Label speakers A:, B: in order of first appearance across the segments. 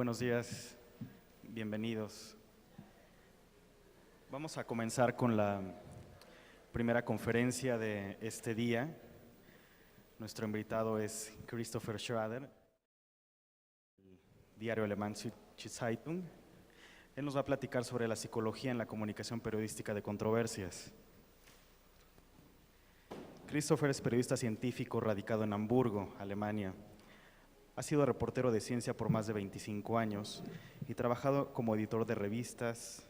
A: Buenos días, bienvenidos. Vamos a comenzar con la primera conferencia de este día. Nuestro invitado es Christopher Schrader, diario alemán Süddeutsche Zeitung. Él nos va a platicar sobre la psicología en la comunicación periodística de controversias. Christopher es periodista científico radicado en Hamburgo, Alemania. Ha sido reportero de ciencia por más de 25 años y trabajado como editor de revistas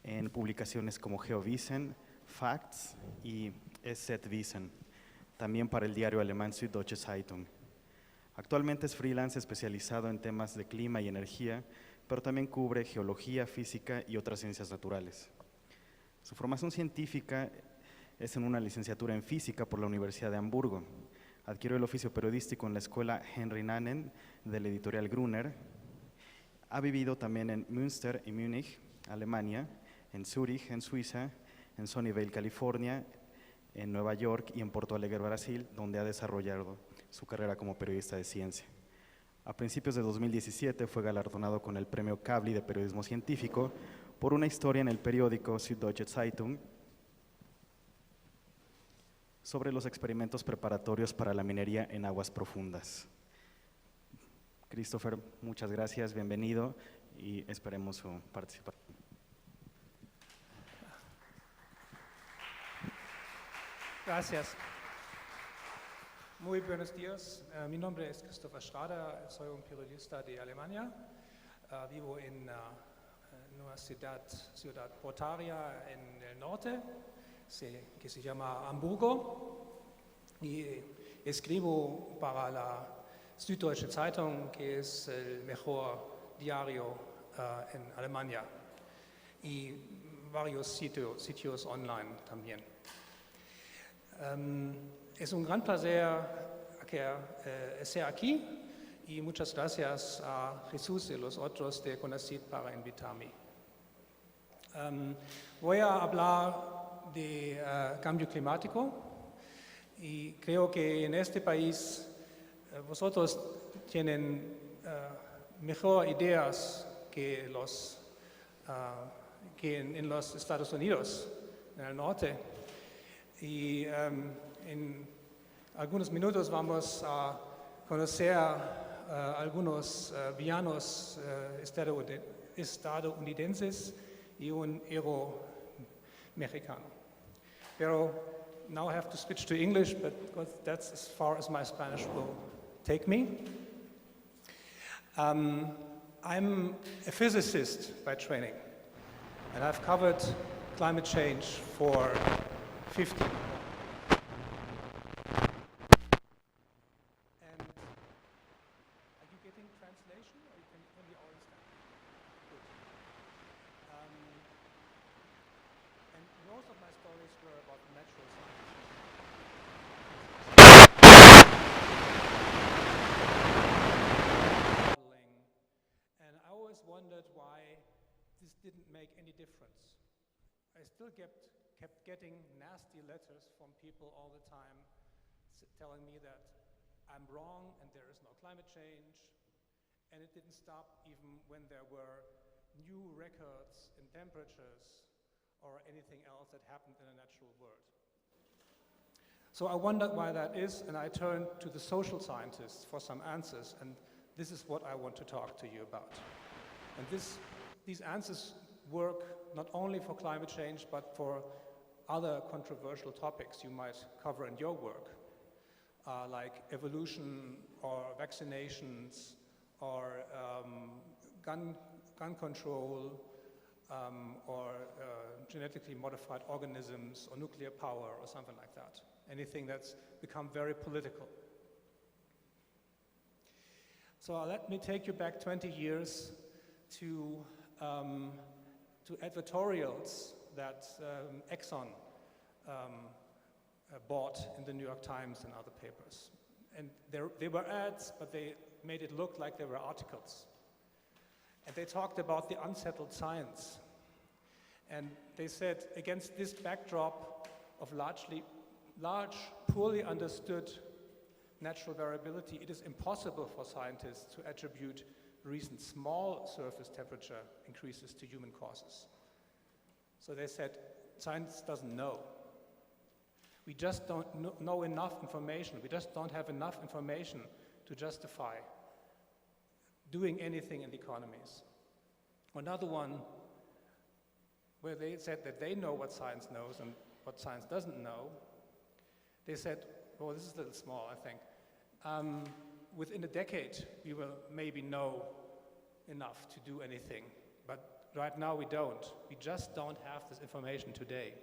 A: en publicaciones como GeoWissen, Facts y SZ-Wissen, también para el diario alemán Süddeutsche Zeitung. Actualmente es freelance especializado en temas de clima y energía, pero también cubre geología, física y otras ciencias naturales. Su formación científica es en una licenciatura en física por la Universidad de Hamburgo. Adquirió el oficio periodístico en la escuela Henry Nannen del editorial Gruner. Ha vivido también en Münster y Múnich, Alemania, en Zúrich, en Suiza, en Sunnyvale, California, en Nueva York y en Porto Alegre, Brasil, donde ha desarrollado su carrera como periodista de ciencia. A principios de 2017 fue galardonado con el premio Kavli de periodismo científico por una historia en el periódico Süddeutsche Zeitung sobre los experimentos preparatorios para la minería en aguas profundas. Christopher, muchas gracias, bienvenido y esperemos su participación.
B: Gracias. Muy buenos días. Mi nombre es Christopher Schrader, soy un periodista de Alemania. Vivo en una ciudad portuaria en el norte, que se llama Hamburgo, y escribo para la Süddeutsche Zeitung, que es el mejor diario en Alemania, y varios sitios online también. Es un gran placer estar aquí y muchas gracias a Jesús y los otros de CONACYT para invitarme. Voy a hablar de cambio climático y creo que en este país vosotros tienen mejor ideas que en los Estados Unidos, en el norte. Y en algunos minutos vamos a conocer algunos villanos estadounidenses y un héroe mexicano. Pero now I have to switch to English, but that's as far as my Spanish will take me. I'm a physicist by training, and I've covered climate change for 50 years. And are you getting translation, or you can only understand? Good. And most of my stories were about natural sciences. And I always wondered why this didn't make any difference. I still kept getting nasty letters from people all the time telling me that I'm wrong and there is no climate change. And it didn't stop even when there were new records in temperatures or anything else that happened in the natural world. So I wondered why that is, and I turned to the social scientists for some answers, and this is what I want to talk to you about. And these answers work not only for climate change, but for other controversial topics you might cover in your work, like evolution or vaccinations or gun control or genetically modified organisms or nuclear power or something like that. Anything that's become very political. So let me take you back 20 years to editorials that Exxon bought in the New York Times and other papers. And they were ads, but they made it look like they were articles. And they talked about the unsettled science. And they said, against this backdrop of large, poorly understood natural variability, it is impossible for scientists to attribute recent small surface temperature increases to human causes. So they said, science doesn't know. We just don't know enough information. We just don't have enough information to justify doing anything in the economies. Another one where they said that they know what science knows and what science doesn't know. They said, well, this is a little small, I think. Within a decade, we will maybe know enough to do anything. But right now we don't. We just don't have this information today.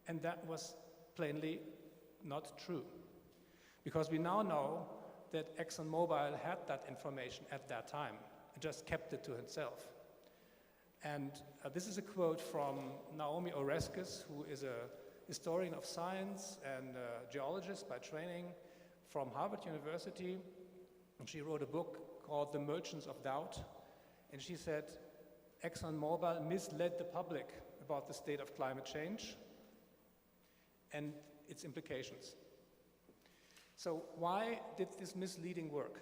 B: And that was plainly not true. Because we now know that ExxonMobil had that information at that time and just kept it to itself. And this is a quote from Naomi Oreskes, who is a historian of science and a geologist by training from Harvard University. And she wrote a book called The Merchants of Doubt. And she said, ExxonMobil misled the public about the state of climate change and its implications. So why did this misleading work?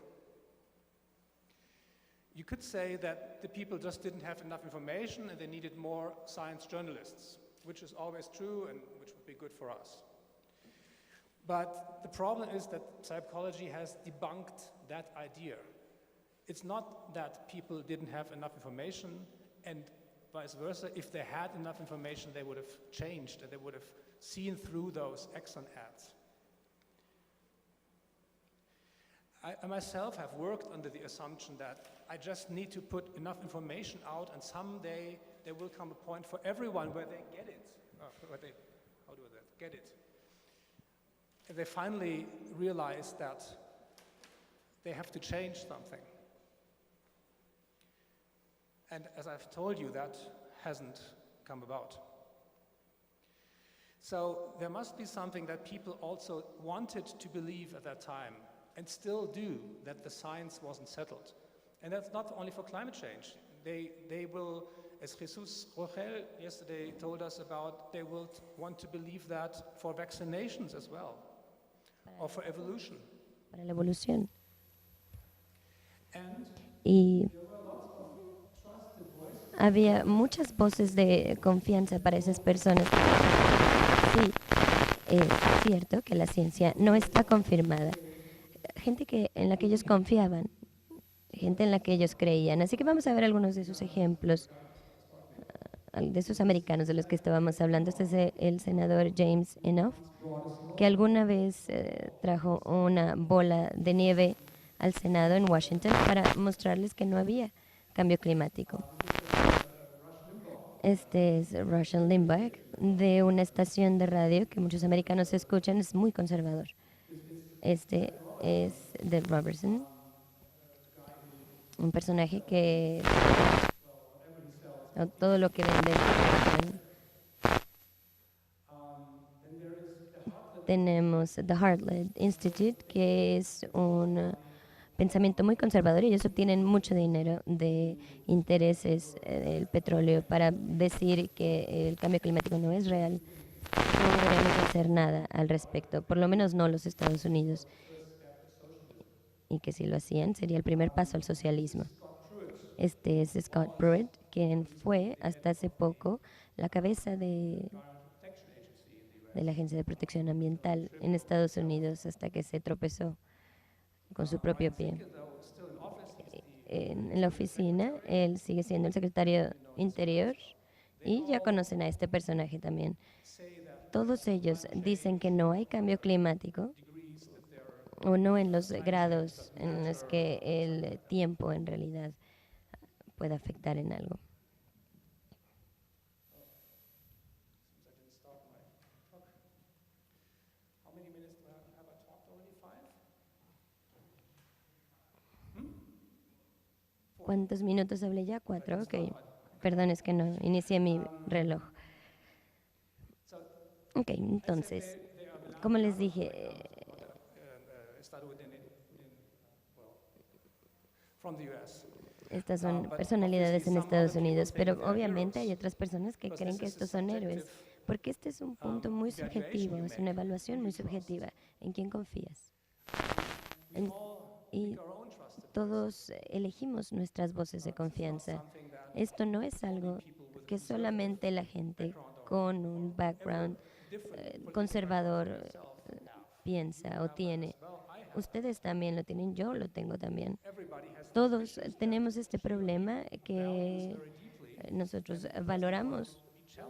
B: You could say that the people just didn't have enough information and they needed more science journalists, which is always true and which would be good for us. But the problem is that psychology has debunked that idea. It's not that people didn't have enough information, and vice versa. If they had enough information, they would have changed and they would have seen through those Exxon ads. I myself have worked under the assumption that I just need to put enough information out, and someday there will come a point for everyone where they get it. Get it. And they finally realize that they have to change something. And as I've told you, that hasn't come about. So there must be something that people also wanted to believe at that time, and still do, that the science wasn't settled. And that's not only for climate change. They will, as Jesus Rogel yesterday told us about, they will want to believe that for vaccinations as well, or for evolution.
C: Para la evolución.
B: And
C: Y había muchas voces de confianza para esas personas. Sí, es cierto que la ciencia no está confirmada. Gente en la que ellos confiaban, gente en la que ellos creían. Así que vamos a ver algunos de esos ejemplos, de esos americanos de los que estábamos hablando. Este es el senador James Inhofe, que alguna vez trajo una bola de nieve al Senado en Washington para mostrarles que no había cambio climático. Este es Rush Limbaugh, de una estación de radio que muchos americanos escuchan, es muy conservador. Este es Dave Robertson, un personaje que todo lo que vende. Tenemos The Heartland Institute, que es un pensamiento muy conservador, y ellos obtienen mucho dinero de intereses del petróleo para decir que el cambio climático no es real. No deberíamos hacer nada al respecto, por lo menos no los Estados Unidos. Y que si lo hacían sería el primer paso al socialismo. Este es Scott Pruitt, quien fue hasta hace poco la cabeza de la Agencia de Protección Ambiental en Estados Unidos, hasta que se tropezó con su propio pie. En la oficina, él sigue siendo el secretario Interior, y ya conocen a este personaje también. Todos ellos dicen que no hay cambio climático, o no en los grados en los que el tiempo en realidad puede afectar en algo. ¿Cuántos minutos hablé ya? 4, ok. Perdón, es que no inicié mi reloj. Ok, entonces, como les dije, estas son personalidades en Estados Unidos, pero obviamente hay otras personas que creen que estos son héroes, porque este es un punto muy subjetivo, es una evaluación muy subjetiva. ¿En quién confías? Y todos elegimos nuestras voces de confianza. Esto no es algo que solamente la gente con un background conservador piensa o tiene. Ustedes también lo tienen, yo lo tengo también. Todos tenemos este problema que nosotros valoramos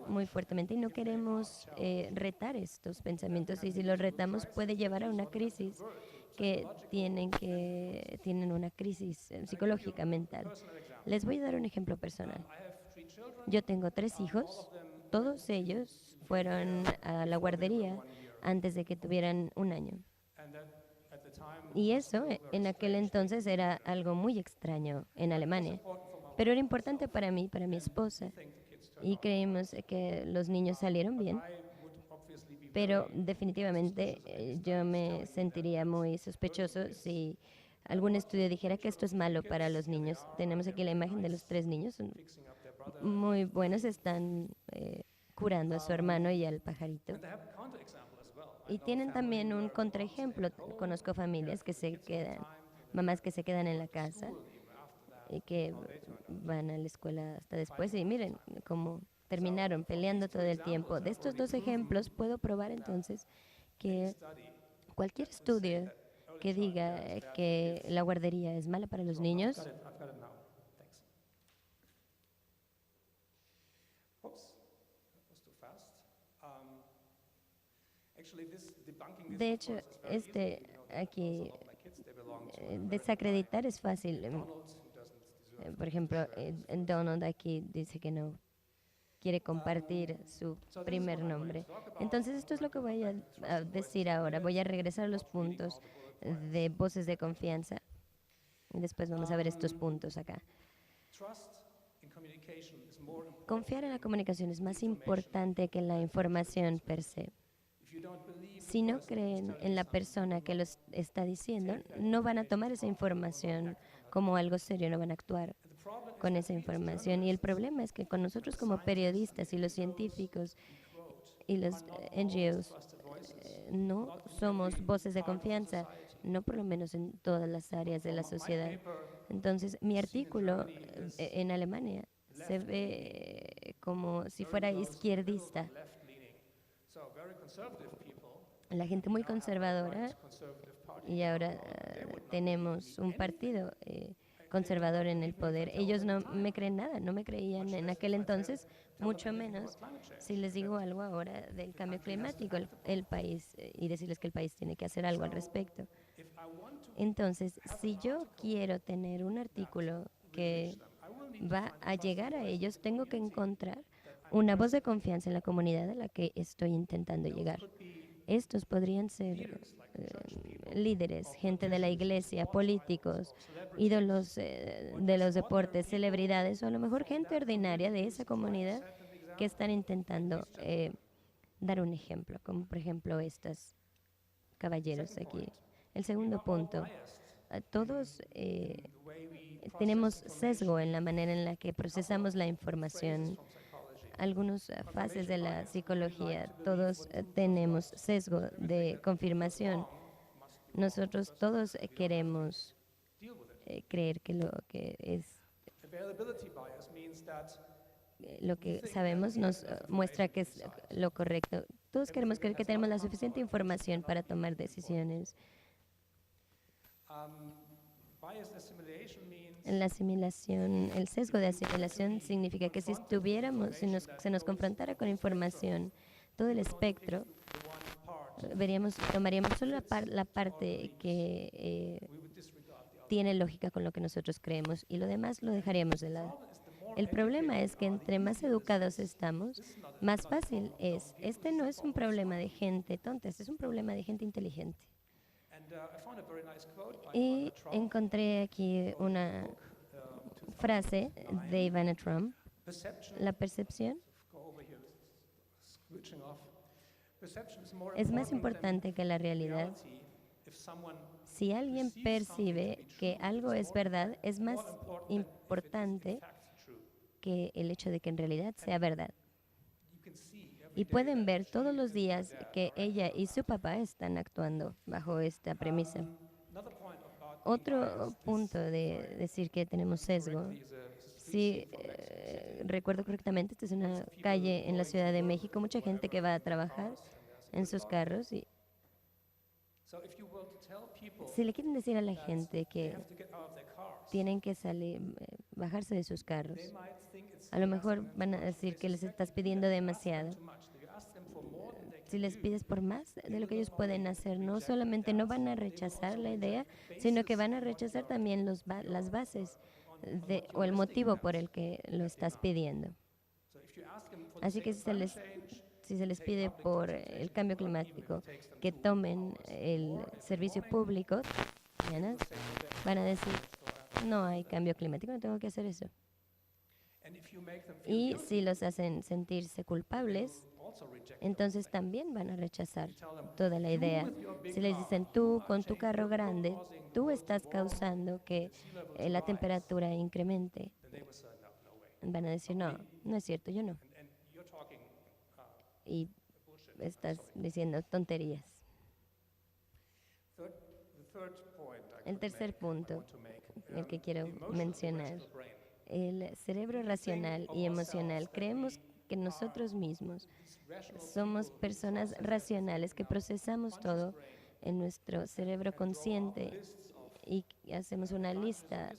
C: muy fuertemente y no queremos retar estos pensamientos, y si los retamos puede llevar a una crisis que tienen una crisis psicológica mental. Les voy a dar un ejemplo personal. Yo tengo 3 hijos, todos ellos fueron a la guardería antes de que tuvieran 1 año. Y eso en aquel entonces era algo muy extraño en Alemania, pero era importante para mí, para mi esposa, y creímos que los niños salieron bien, pero definitivamente yo me sentiría muy sospechoso si algún estudio dijera que esto es malo para los niños. Tenemos aquí la imagen de los 3 niños, son muy buenos, están curando a su hermano y al pajarito. Y tienen también un contraejemplo. Conozco familias que se quedan, mamás que se quedan en la casa y que van a la escuela hasta después, y miren cómo terminaron peleando todo el tiempo. De estos 2 ejemplos puedo probar entonces que cualquier estudio que diga que la guardería es mala para los niños, de hecho, aquí desacreditar es fácil. Por ejemplo, Donald aquí dice que no quiere compartir su primer nombre. Entonces, esto es lo que voy a decir ahora. Voy a regresar a los puntos de voces de confianza. Y después vamos a ver estos puntos acá. Confiar en la comunicación es más importante que la información per se. Si no creen en la persona que los está diciendo, no van a tomar esa información como algo serio, no van a actuar con esa información. Y el problema es que con nosotros como periodistas y los científicos y los NGOs no somos voces de confianza, no por lo menos en todas las áreas de la sociedad. Entonces, mi artículo en Alemania se ve como si fuera izquierdista. La gente muy conservadora, y ahora tenemos un partido conservador en el poder. Ellos no me creen nada, no me creían en aquel entonces, mucho menos si les digo algo ahora del cambio climático, el país, y decirles que el país tiene que hacer algo al respecto. Entonces, si yo quiero tener un artículo que va a llegar a ellos, tengo que encontrar una voz de confianza en la comunidad a la que estoy intentando llegar. Estos podrían ser líderes, gente de la iglesia, políticos, ídolos de los deportes, celebridades, o a lo mejor gente ordinaria de esa comunidad que están intentando dar un ejemplo, como por ejemplo estos caballeros aquí. El segundo punto, todos tenemos sesgo en la manera en la que procesamos la información. Algunas fases de la psicología, todos tenemos sesgo de confirmación. Nosotros todos queremos creer que lo que sabemos nos muestra que es lo correcto. Todos queremos creer que tenemos la suficiente información para tomar decisiones. La asimilación, el sesgo de asimilación significa que si se nos confrontara con información, todo el espectro, tomaríamos solo la parte que tiene lógica con lo que nosotros creemos, y lo demás lo dejaríamos de lado. El problema es que entre más educados estamos, más fácil es. Este no es un problema de gente tonta, este es un problema de gente inteligente. Y encontré aquí una frase de Ivana Trump: la percepción es más importante que la realidad. Si alguien percibe que algo es verdad, es más importante que el hecho de que en realidad sea verdad. Y pueden ver todos los días que ella y su papá están actuando bajo esta premisa. Otro punto de decir que tenemos sesgo, si recuerdo correctamente, esta es una calle en la Ciudad de México, mucha gente que va a trabajar en sus carros y si le quieren decir a la gente que tienen que salir, bajarse de sus carros, a lo mejor van a decir que les estás pidiendo demasiado. Si les pides por más de lo que ellos pueden hacer, no solamente no van a rechazar la idea, sino que van a rechazar también las bases o el motivo por el que lo estás pidiendo. Así que si se les pide por el cambio climático que tomen el servicio público, mañana van a decir, no hay cambio climático, no tengo que hacer eso. Y si los hacen sentirse culpables, entonces también van a rechazar toda la idea. Si les dicen, tú con tu carro grande, tú estás causando que la temperatura incremente, van a decir, no, no es cierto, yo no. Y estás diciendo tonterías. El tercer punto, el que quiero mencionar, el cerebro racional y emocional. Creemos que nosotros mismos somos personas racionales, que procesamos todo en nuestro cerebro consciente y hacemos una lista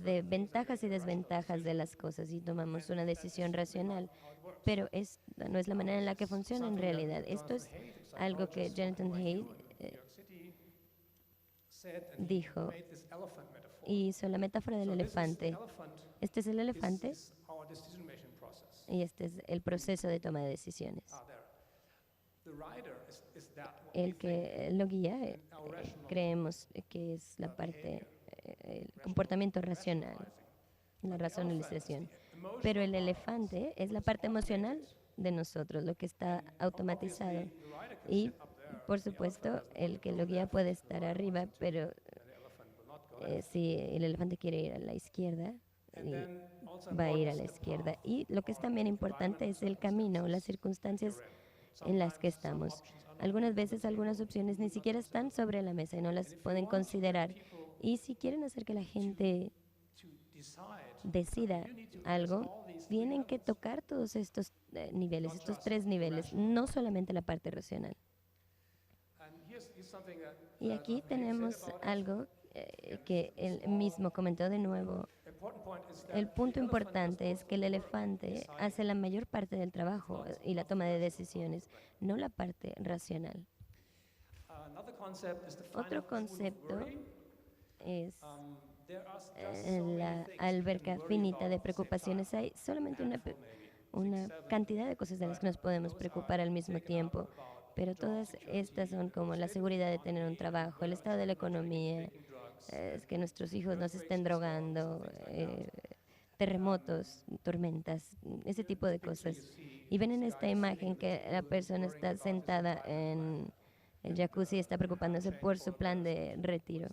C: de ventajas y desventajas de las cosas y tomamos una decisión racional. Pero no es la manera en la que funciona en realidad. Esto es algo que Jonathan Haidt dijo y hizo la metáfora del elefante. Este es el elefante y este es el proceso de toma de decisiones. El que lo guía, creemos que es la parte, el comportamiento racional, la racionalización. Pero el elefante es la parte emocional de nosotros, lo que está automatizado. Y, por supuesto, el que lo guía puede estar arriba, pero si el elefante quiere ir a la izquierda, va a ir a la izquierda. Y lo que es también importante es el camino, las circunstancias en las que estamos. Algunas veces algunas opciones ni siquiera están sobre la mesa y no las pueden considerar. Y si quieren hacer que la gente decida algo, tienen que tocar todos estos niveles, estos tres niveles, no solamente la parte racional. Y aquí tenemos algo que él mismo comentó de nuevo. El punto importante es que el elefante hace la mayor parte del trabajo y la toma de decisiones, no la parte racional. Otro concepto es la alberca finita de preocupaciones. Hay solamente una cantidad de cosas de las que nos podemos preocupar al mismo tiempo, pero todas estas son como la seguridad de tener un trabajo, el estado de la economía, es que nuestros hijos no se estén drogando, terremotos, tormentas, ese tipo de cosas. Y ven en esta imagen que la persona está sentada en el jacuzzi y está preocupándose por su plan de retiro.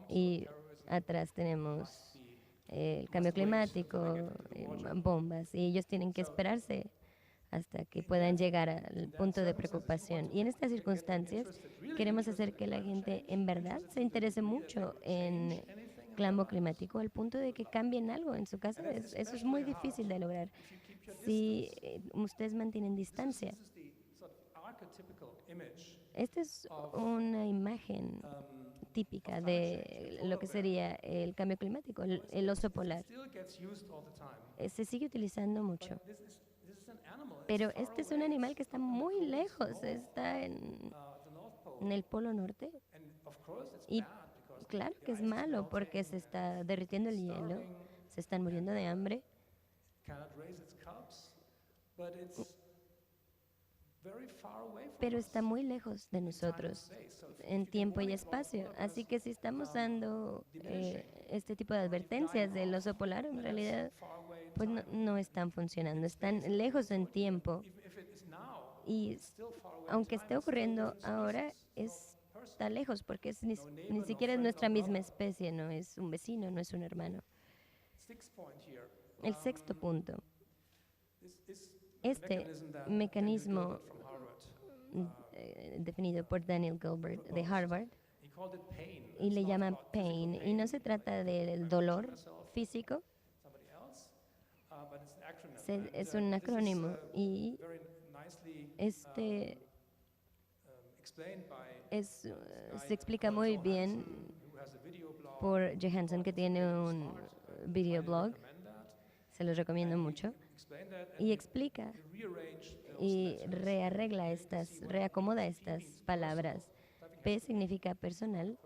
C: Y atrás tenemos el cambio climático, bombas, y ellos tienen que esperarse hasta que puedan llegar al punto de preocupación. Y en estas circunstancias queremos hacer que la gente en verdad se interese mucho en cambio climático al punto de que cambien algo en su casa. Eso es muy difícil de lograr si ustedes mantienen distancia. Esta es una imagen típica de lo que sería el cambio climático, el oso polar. Se sigue utilizando mucho. Pero este es un animal que está muy lejos, está en el Polo Norte. Y claro que es malo porque se está derritiendo el hielo, se están muriendo de hambre. Pero está muy lejos de nosotros en tiempo y espacio. Así que si estamos dando este tipo de advertencias del oso polar, en realidad pues no están funcionando, están lejos en tiempo. Y aunque esté ocurriendo ahora, está lejos porque ni siquiera es nuestra misma especie, no es un vecino, no es un hermano. El sexto punto. Este mecanismo definido por Daniel Gilbert de Harvard
B: called it pain.
C: y
B: It's
C: le
B: not
C: llama
B: about physical
C: pain. Y
B: pain.
C: no se trata del dolor físico,
B: Somebody else, but it's an acronym.
C: es un acrónimo. Y
B: Very nicely
C: este
B: explained by
C: se explica muy bien
B: who has a video blog.
C: por Johansson, que tiene un videoblog,
B: Recommend that.
C: se los recomiendo mucho,
B: Explain that and
C: y explica
B: rearrange those
C: y
B: letters.
C: rearregla reacomoda estas palabras. P significa personal,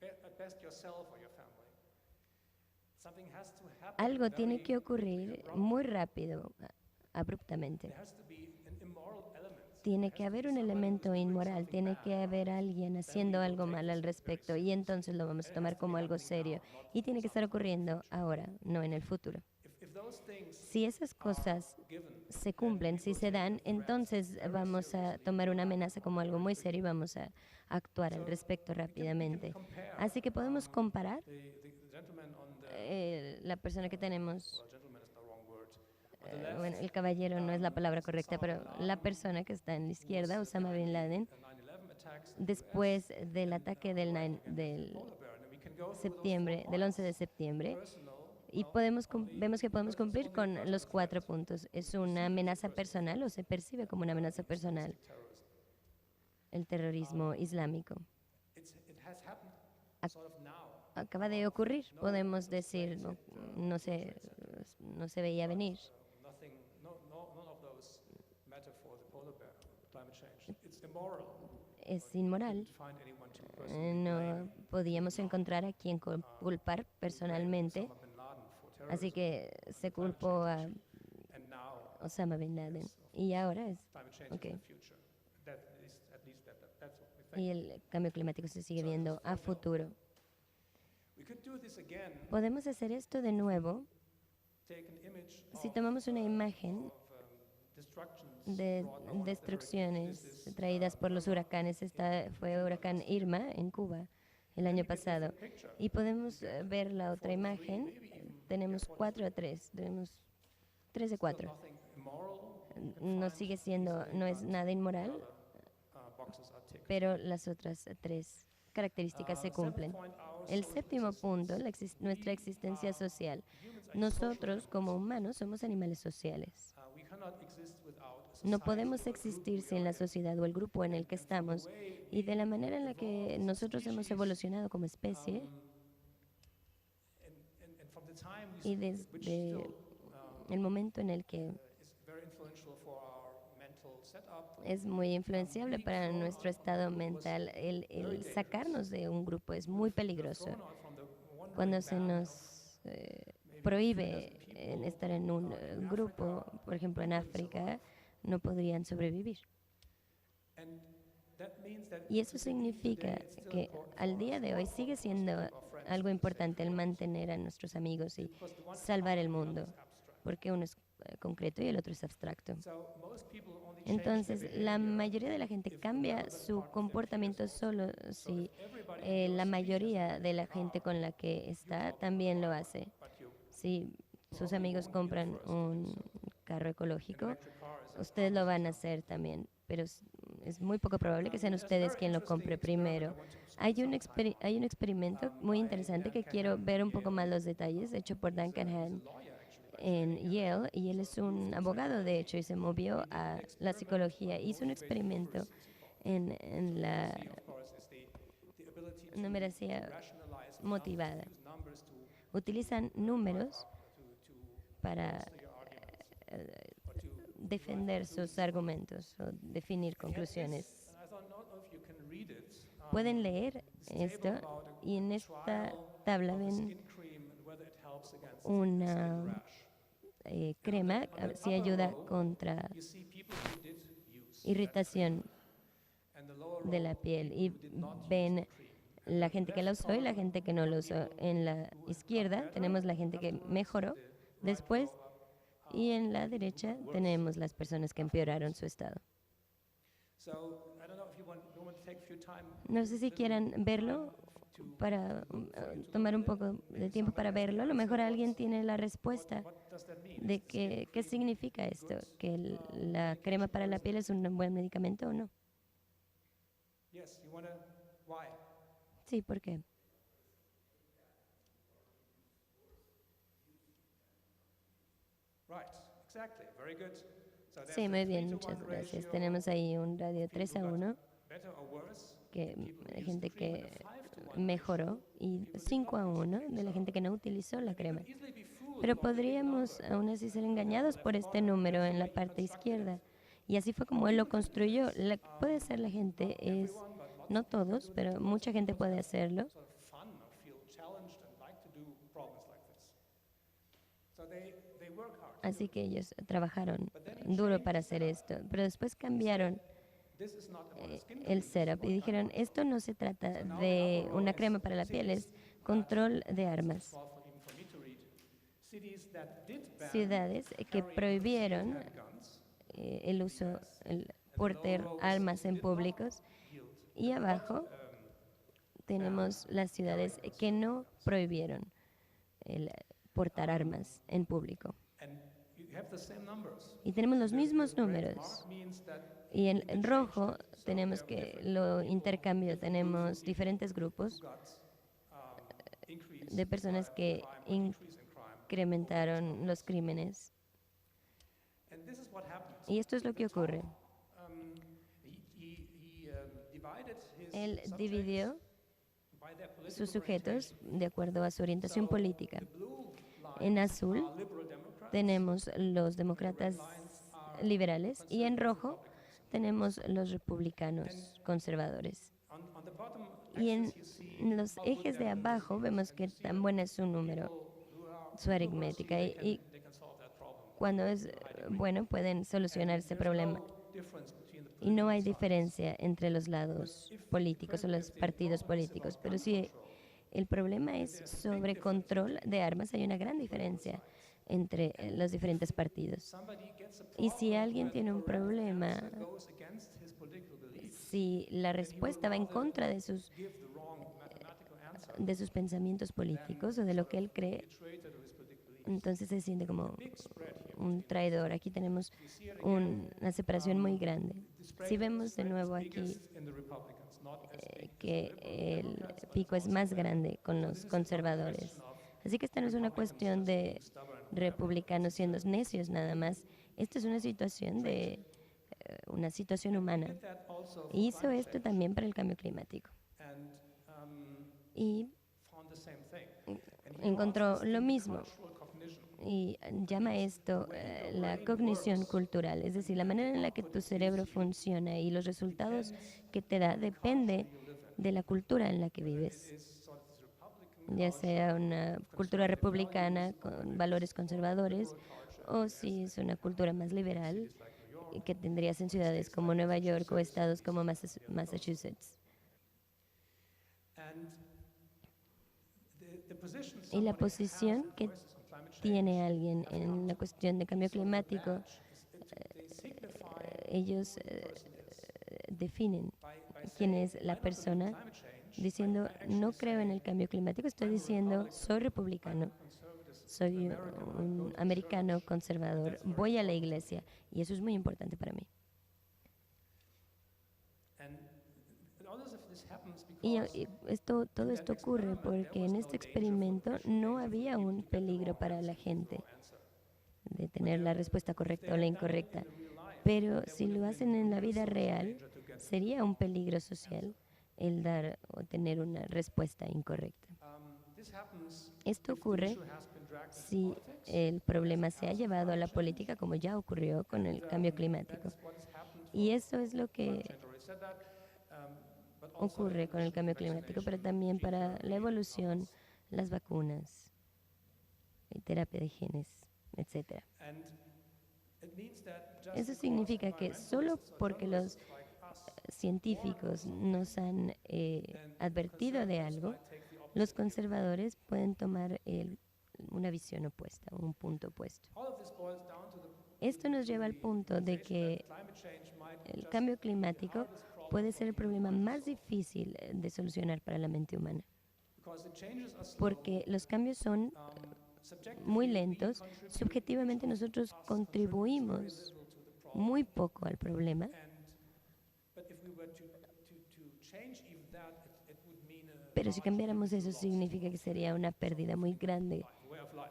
B: At best yourself or your family. Something has to happen.
C: algo tiene
B: very
C: que ocurrir muy rápido, abruptamente.
B: There has to be an immoral element.
C: Tiene que haber un elemento inmoral, tiene que haber alguien haciendo algo mal al respecto, y entonces lo vamos a tomar como algo serio. Y tiene que estar ocurriendo ahora, no en el futuro.
B: If those things
C: Si esas cosas
B: given,
C: se cumplen, si se dan, entonces vamos a tomar una amenaza como algo muy serio y vamos a actuar al respecto rápidamente. Así que podemos comparar
B: the gentleman on the
C: la persona que tenemos,
B: well, gentleman is the wrong word. On the left,
C: bueno, el caballero no es la palabra correcta, pero la persona que está en la izquierda, Osama Bin Laden,
B: the 9/11 attacks
C: después del ataque del
B: polar bear, and we can go through those
C: septiembre, del 11 de septiembre,
B: personal
C: y vemos que podemos cumplir con los 4 puntos. ¿Es una amenaza personal o se percibe como una amenaza personal
B: terrorism.
C: el terrorismo islámico?
B: It has happened sort of now.
C: Acaba de ocurrir, podemos decir, no se veía venir.
B: Nothing, none of those matter for the polar bear, climate change. It's immoral
C: Es inmoral.
B: to find anyone to personally
C: No podíamos encontrar a quien culpar personalmente,
B: Osama bin Laden for terrorism.
C: así que se culpó a
B: And now
C: Osama Bin Laden. Y ahora es,
B: climate change
C: ok.
B: is the future. That is at least that's what we think.
C: Y el cambio climático se sigue viendo a futuro.
B: We could do this again.
C: Podemos hacer esto de nuevo
B: Take an image
C: si tomamos una imagen
B: of destructions
C: de
B: brought on
C: destrucciones traídas por los huracanes. Esta fue huracán Irma en Cuba el año pasado. Y podemos ver la otra imagen. Tenemos 4 a 3. Tenemos 3 de 4.
B: nothing immoral.
C: No sigue siendo, no es nada inmoral,
B: Boxes are ticked.
C: pero las otras 3 características se cumplen. El séptimo punto, nuestra existencia social. Nosotros, como humanos, somos animales sociales.
B: We cannot exist without a
C: No
B: society
C: podemos
B: or a group
C: existir
B: we
C: sin
B: are
C: la
B: in.
C: sociedad o el grupo en el que estamos. Y de la manera en la que nosotros hemos evolucionado como especie,
B: And from the time we
C: y
B: which
C: desde
B: still
C: el momento en el que
B: is very influential for our mental setup.
C: es muy influenciable para nuestro estado mental, el sacarnos de un grupo es muy peligroso.
B: Thrown out from the wandering
C: Cuando se
B: band
C: nos prohíbe estar en un grupo, por ejemplo en África, no podrían sobrevivir.
B: and that means that
C: Y eso significa que al día de hoy sigue siendo algo importante el mantener a nuestros amigos y salvar el mundo, porque uno es concreto y el otro es abstracto.
B: so most people only change
C: Entonces,
B: their
C: la
B: behavior
C: mayoría de la gente cambia su comportamiento solo si
B: everybody
C: la mayoría de la gente con la que está también lo hace.
B: but you
C: Si sus amigos compran un carro ecológico,
B: electric car is
C: ustedes lo van a hacer también, pero es muy poco probable que sean ustedes quien lo compre primero. Hay un experimento muy interesante que quiero ver un poco más los detalles, hecho por Duncan Hahn en Yale, y él es un abogado de hecho y se movió a la psicología. Hizo un experimento en la
B: of course is the ability to
C: numeracia
B: rationalize
C: motivada.
B: use numbers to
C: Utilizan números para defender sus argumentos o definir conclusiones.
B: and I don't know if you can read it.
C: Pueden leer esto y en esta tabla ven
B: Skin cream and whether it helps against
C: una
B: rash.
C: crema si ayuda contra
B: You see people who did use
C: irritación
B: and the lower
C: de la piel y ven la gente que la usó y la gente que no lo usó. En la izquierda tenemos la gente que mejoró después y en la derecha tenemos las personas que empeoraron su estado.
B: So I don't know if you want to take a few time
C: No sé si quieran verlo para tomar un poco de tiempo para verlo. A lo mejor alguien tiene la respuesta
B: what does that mean?
C: de qué significa esto, que la crema para la piel es un buen medicamento o no.
B: Yes, you want to, why?
C: Sí, ¿por qué?
B: Right, exactly, very good. So there's
C: Sí,
B: a
C: muy
B: 3
C: bien,
B: to
C: muchas
B: 1
C: gracias.
B: ratio
C: Tenemos ahí un radio
B: of
C: 3
B: people
C: a
B: who
C: 1,
B: got better or worse,
C: que
B: people who used
C: gente
B: the cream, and
C: que
B: a 5 to 1
C: mejoró
B: ratio
C: y
B: of people did
C: 5
B: not
C: a
B: use the
C: 1
B: cream.
C: de la gente que no utilizó la
B: And we
C: crema.
B: could easily be fooled
C: Pero
B: on the big
C: podríamos
B: number
C: aún así ser
B: on the
C: engañados
B: left
C: por este
B: bottom.
C: número
B: That's the
C: en la
B: way he
C: parte
B: constructed it.
C: izquierda. Y así fue como él lo construyó. Puede ser la gente, es,
B: Everyone, but lots
C: no
B: of people
C: todos,
B: do that.
C: pero
B: Lots
C: mucha
B: of
C: gente
B: people
C: puede
B: have
C: hacerlo.
B: sort of fun or feel challenged and like to do problems like this. So they work hard.
C: Así que ellos trabajaron duro para hacer esto. Pero después cambiaron
B: This is not about a skin
C: el
B: cream,
C: setup y dijeron, esto no se trata de una crema para la piel, es control de armas.
B: small even for me to read. Cities that did ban
C: Ciudades que
B: carrying
C: prohibieron
B: concealed handguns
C: el uso, el porter armas en públicos.
B: yield.
C: Y abajo tenemos las ciudades que no prohibieron el portar armas en público.
B: And you have the same numbers.
C: Y tenemos los mismos
B: Red
C: números.
B: mark means that
C: Y en rojo tenemos que lo intercambio, tenemos diferentes grupos
B: got increase
C: de personas que
B: increase in crime.
C: incrementaron los crímenes.
B: And this is what happened.
C: Y esto es lo que ocurre.
B: Divided his
C: Él
B: subjects
C: dividió
B: by their political
C: sus sujetos de acuerdo a su orientación
B: orientation.
C: política.
B: The blue
C: En
B: lines
C: azul
B: are liberal Democrats,
C: tenemos los demócratas
B: lines are
C: liberales y en rojo tenemos los republicanos conservadores.
B: on the bottom
C: Y en
B: axis you see
C: los ejes de abajo vemos que tan buena es su número,
B: who are
C: su aritmética. Y
B: they can solve that problem.
C: cuando es bueno pueden solucionar ese problema.
B: No difference between the
C: Y no hay diferencia entre los lados políticos o los partidos políticos. Pero si el problema es sobre control de armas, hay una gran diferencia entre los diferentes partidos.
B: somebody gets a
C: Y si alguien tiene un problema,
B: problem goes against his political beliefs,
C: si la respuesta va en contra de
B: give the wrong mathematical answer,
C: de sus pensamientos políticos o de lo que él cree,
B: traitor to his political beliefs.
C: entonces se siente como
B: Big spread here.
C: un traidor. Aquí tenemos una separación muy grande. Si vemos de nuevo aquí
B: Biggest in the Republicans, not as big
C: que el pico es más grande con los conservadores. Así que esta no es una cuestión de republicanos siendo necios nada más. Esta es una situación una situación humana.
B: that also
C: Hizo esto también para el cambio climático.
B: and
C: Y
B: found the same thing. And he
C: encontró
B: calls this
C: lo mismo.
B: cultural cognition.
C: Y llama esto la cognición cultural, es decir, la manera en la que tu cerebro funciona y los resultados que te da depende de la cultura en la que vives,
B: Is sort of this Republican
C: ya sea una cultura republicana con valores conservadores o si es una cultura más liberal y que tendrías en ciudades como Nueva York o estados como Massachusetts.
B: and the position
C: Y la
B: somebody
C: posición
B: has
C: que
B: in voices on climate change
C: tiene alguien en la cuestión de cambio climático,
B: they signify
C: ellos definen
B: by
C: quién es la persona
B: climate change
C: diciendo no creo en el cambio climático, estoy diciendo soy republicano, soy un americano conservador, voy a la iglesia y eso es muy importante para mí.
B: and all of this happens
C: Y
B: because
C: todo esto ocurre porque en este experimento no había un peligro para la gente de tener la respuesta correcta o la incorrecta. Pero si lo hacen en la vida real, sería un peligro social el dar o tener una respuesta incorrecta.
B: this happens
C: Esto ocurre
B: issue has been dragged into
C: si
B: politics.
C: el problema se ha llevado a la política, como ya ocurrió con el cambio climático.
B: What has happened
C: Y eso es lo que
B: I've already said that, but also
C: ocurre con el cambio climático, pero también para la evolución, las vacunas, y terapia de genes, etc.
B: and it means that just
C: Eso significa que solo porque los
B: like us
C: científicos nos han advertido de algo, los conservadores pueden tomar una visión opuesta, un punto opuesto.
B: all of this boils down to the
C: Esto nos lleva al punto de que
B: climate change might
C: el
B: just
C: cambio climático puede ser el problema más difícil de solucionar para la mente humana,
B: because the changes are slow,
C: porque los cambios son
B: subjectively
C: muy lentos. Subjetivamente nosotros contribuimos muy poco al problema,
B: but if we were to change even that, it would mean a
C: Pero si
B: large
C: cambiáramos eso,
B: loss
C: significa que sería una pérdida muy grande
B: way of life.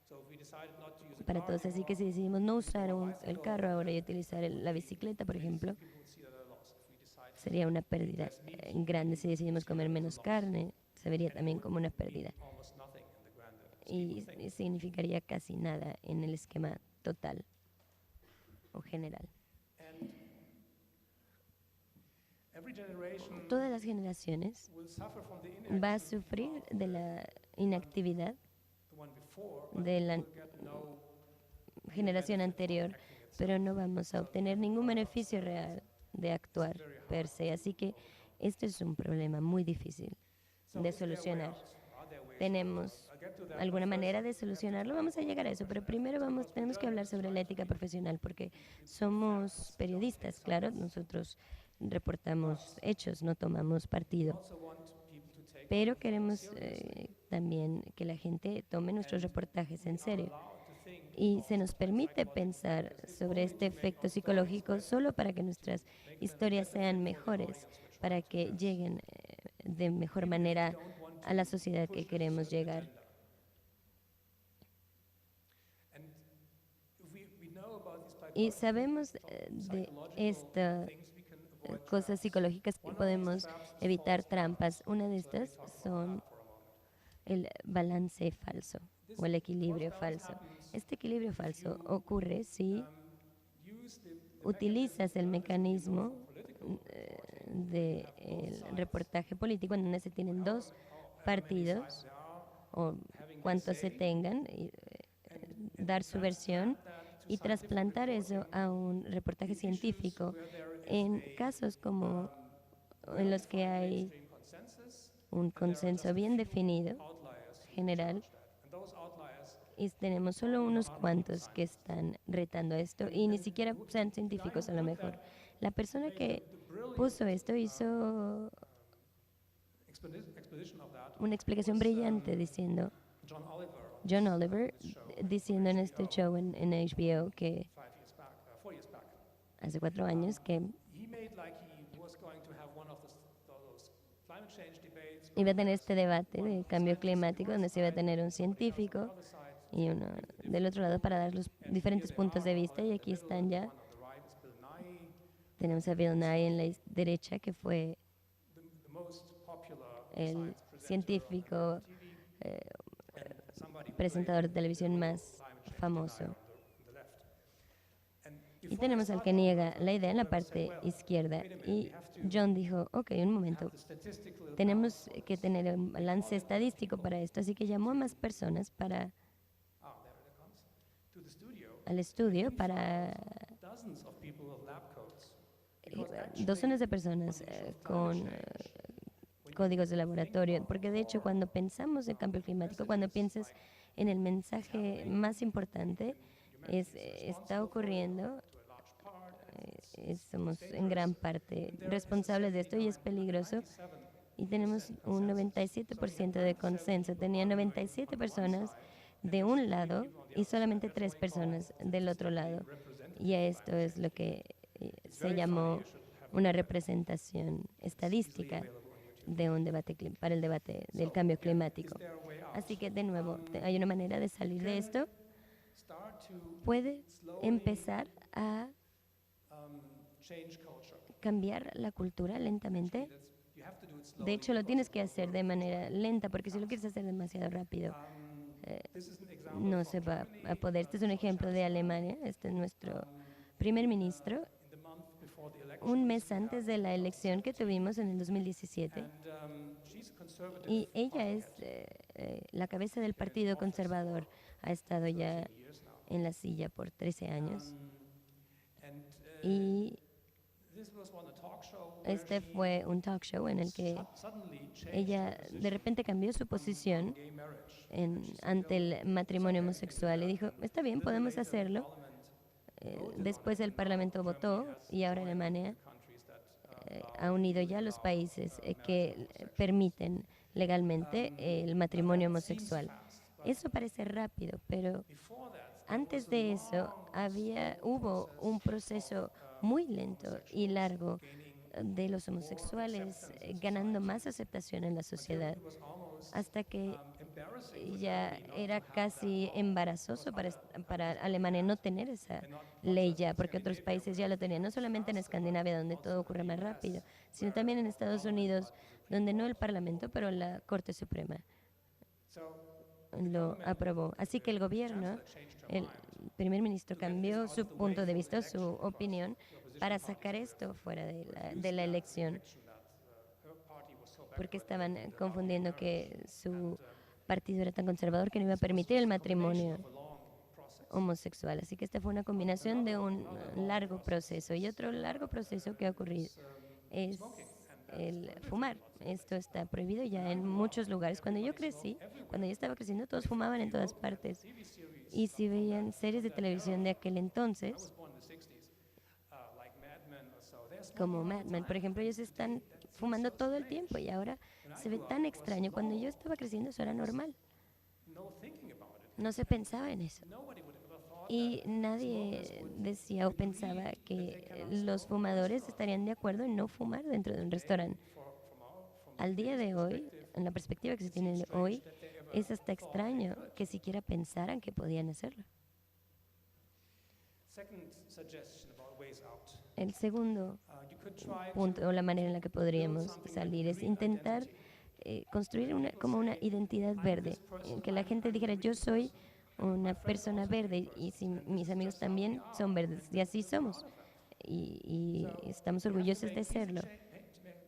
B: So if we decided not to use a
C: para
B: car
C: todos. Así que si
B: anymore,
C: decidimos no usar el carro ahora y utilizar la bicicleta, por ejemplo,
B: people would see that as a loss. If we decide
C: sería una pérdida grande. Si decidimos comer menos carne, se vería también como una pérdida.
B: almost nothing in the grander scheme
C: Y
B: of things.
C: significaría casi nada en el esquema total o general.
B: And every generation
C: Todas las generaciones
B: will suffer from the
C: va a
B: inaction,
C: sufrir de la inactividad
B: the one before, but
C: de la
B: will get no
C: generación anterior, pero no vamos a obtener ningún beneficio real de actuar per se. Así que este es un problema muy difícil de solucionar. ¿Tenemos alguna manera de solucionarlo? Vamos a llegar a eso, pero primero tenemos que hablar sobre la ética profesional, porque somos periodistas, claro, nosotros reportamos hechos, no tomamos partido,
B: also want people to take
C: pero queremos también que la gente tome nuestros reportajes en serio.
B: allowed to think
C: Y se nos permite pensar sobre este efecto psicológico solo para que nuestras historias sean mejores, para que lleguen de mejor manera a la sociedad que queremos llegar.
B: and if we know about these
C: Y sabemos de estas
B: things we can avoid
C: cosas psicológicas que podemos evitar trampas. Una de estas son el balance falso o el equilibrio falso. Este equilibrio falso ocurre si
B: use the
C: utilizas el mecanismo del reportaje político en donde se tienen dos partidos o cuantos se tengan, y, dar su versión y trasplantar eso a un reportaje científico en casos como en los que hay
B: extreme consensus,
C: un consenso bien definido,
B: outliers,
C: general,
B: and those outliers
C: y tenemos solo unos cuantos que están retando esto y ni siquiera sean científicos a lo mejor. La persona que puso esto hizo
B: exposition of that.
C: una explicación brillante diciendo,
B: John Oliver,
C: John Oliver, diciendo en este show en HBO que
B: 4 years back,
C: hace 4 años que
B: he made like he was going to have one of those climate change debates.
C: iba a tener este debate de cambio climático donde se iba a tener un científico y uno del otro lado para dar los diferentes puntos de vista, y aquí están ya.
B: On the right is Bill Nye,
C: Tenemos a Bill Nye en la derecha, que fue
B: the most popular
C: el
B: science presenter
C: científico
B: on TV, and somebody who
C: presentador de televisión más
B: climate change
C: famoso.
B: denier on the left. And
C: Y
B: before
C: tenemos
B: we
C: al que
B: start,
C: niega la idea en la
B: Oliver said,
C: parte
B: "Well,
C: izquierda.
B: wait a minute,
C: Y
B: we have to
C: John dijo, ok, un momento,
B: have the statistical
C: tenemos
B: analysis."
C: que tener un balance estadístico para esto. Así que llamó a más personas
B: There it comes. To the studio,
C: al estudio para
B: dozens of people with lab coats.
C: docenas de personas con códigos de laboratorio, porque de hecho cuando pensamos en cambio climático, cuando piensas en el mensaje más importante, está ocurriendo, somos en gran parte responsables de esto y es peligroso, y tenemos un 97% de consenso. Tenía 97 personas de un lado y solamente 3 personas del otro lado, y a esto es lo que se llamó una representación estadística de un debate para el debate del cambio climático. Así que, de nuevo, hay una manera de salir de esto.
B: Start to
C: Puede empezar a
B: change culture.
C: cambiar la cultura lentamente.
B: You have to do it slowly.
C: De hecho, lo tienes que hacer de manera lenta, porque si lo quieres hacer demasiado rápido,
B: This is an example
C: no se va a poder. Este es un ejemplo de Alemania. Este es nuestro primer ministro,
B: in the month before the election.
C: un mes antes de la elección que tuvimos en el 2017.
B: And she's a conservative
C: Y ella es la cabeza del Partido Conservador. Ha estado ya
B: years now.
C: en la silla por 13 años.
B: And
C: Y
B: this was on a talk show where
C: este fue un talk show en el que
B: suddenly changed
C: ella de repente cambió su posición
B: gay marriage.
C: ante el matrimonio homosexual y dijo, está bien, podemos hacerlo. Después el Parlamento votó y ahora Alemania
B: Countries that
C: ha unido ya los países que permiten legalmente el matrimonio homosexual. Eso parece rápido, pero
B: before that
C: antes de eso hubo un proceso muy lento y largo de los homosexuales ganando más aceptación en la sociedad,
B: It was almost
C: hasta que
B: embarrassing
C: ya era casi embarazoso para Alemania no tener esa ley ya, porque otros países ya lo tenían, no solamente en Escandinavia, donde todo ocurre más rápido, sino también en Estados Unidos, donde no el Parlamento, pero la Corte Suprema
B: So
C: lo aprobó. Así que el gobierno, el primer ministro cambió su punto de vista, su opinión, para sacar esto fuera de la elección,
B: her party was so
C: porque estaban confundiendo que su partido era tan conservador que no iba a permitir el matrimonio
B: a long process.
C: homosexual. Así que esta fue una combinación de un largo proceso. Y otro largo proceso que ha ocurrido es el fumar. Esto está prohibido ya en muchos lugares. Cuando yo crecí, cuando yo estaba creciendo, todos fumaban en todas partes.
B: TV series,
C: Y si veían series de televisión de aquel
B: I
C: entonces,
B: was born in the 60s, like Mad Men or so. They're smoking
C: como
B: all the
C: Mad Men,
B: time.
C: por ejemplo, ellos están fumando todo el tiempo y ahora se ve tan extraño. Cuando yo estaba creciendo eso era normal.
B: No thinking about it.
C: No se pensaba en eso.
B: Nobody would have ever thought
C: Y nadie decía o pensaba que los fumadores estarían de acuerdo en no fumar dentro de un restaurante. Al día de hoy, en la perspectiva que se tiene hoy, es hasta extraño que siquiera pensaran que podían hacerlo.
B: Second suggestion about ways out.
C: El segundo
B: You could try
C: punto o la manera en la que podríamos salir es intentar construir como una identidad verde, en que la gente dijera yo soy una persona verde y si mis amigos también son verdes y así somos y estamos orgullosos de serlo.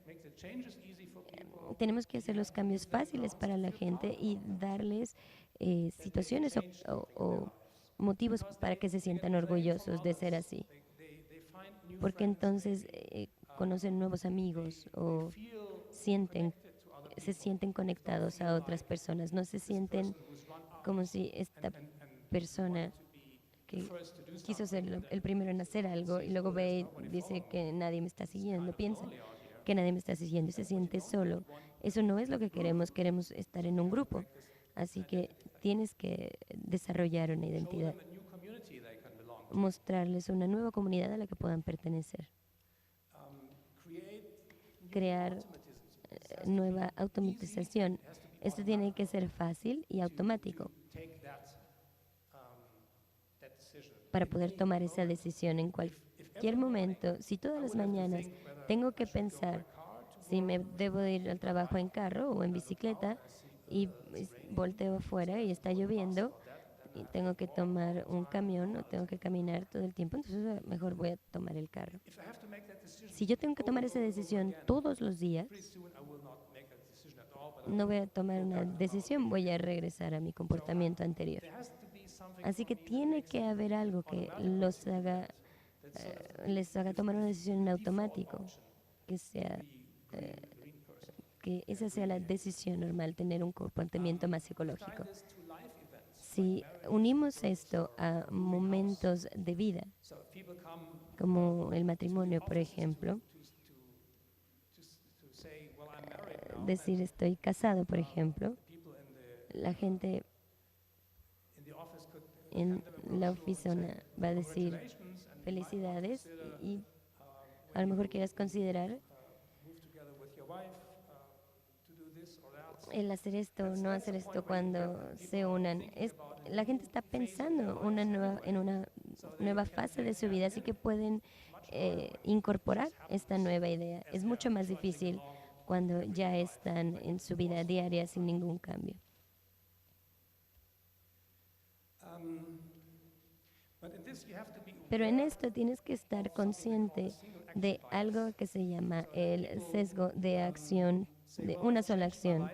B: make the changes easy for people.
C: Tenemos que hacer los cambios fáciles para la gente y darles situaciones o motivos para que se sientan orgullosos de ser así,
B: They find new
C: porque entonces conocen nuevos amigos o
B: feel
C: sienten, se sienten conectados a otras personas, no se sienten como si esta persona que quiso ser el primero en hacer algo y luego ve y dice que nadie me está siguiendo, piensa que nadie me está siguiendo y se siente solo. Eso no es lo que queremos, queremos estar en un grupo. Así que tienes que desarrollar una identidad,
B: a new community they can belong to.
C: mostrarles una nueva comunidad a la que puedan pertenecer,
B: Create
C: crear nueva automatización. Esto tiene que ser fácil y automático
B: take that decision.
C: para poder tomar esa decisión en cualquier momento. Si todas las mañanas tengo que pensar si me debo de ir al trabajo en carro o en bicicleta y volteo afuera y está lloviendo y tengo que tomar un camión o tengo que caminar todo el tiempo, entonces mejor voy a tomar el carro.
B: If I have to make that decision,
C: Si yo tengo que tomar esa decisión todos los días,
B: pretty soon I will not make a decision at all. But
C: no voy a tomar una decisión, voy a regresar a mi comportamiento anterior.
B: there has to be something
C: Así que tiene que haber algo que les haga tomar una decisión en automático, que sea que esa sea la decisión normal, tener un comportamiento más ecológico.
B: this to life events.
C: Si unimos esto a momentos de vida,
B: So if people come
C: como el matrimonio, por ejemplo,
B: to say, well, I'm married now,
C: decir estoy casado, por ejemplo,
B: people in
C: la gente
B: the office could
C: en la oficina va a decir felicidades y a lo mejor quieras considerar
B: move together with your wife to do this or that.
C: el hacer esto o no hacer esto cuando se unan. La gente está pensando en una nueva fase de su vida, así que pueden incorporar esta nueva idea. Es mucho más difícil cuando ya están en su vida diaria sin ningún cambio.
B: But in this you have to be
C: Pero en esto tienes que estar consciente de algo que se llama el sesgo de acción, de una sola acción.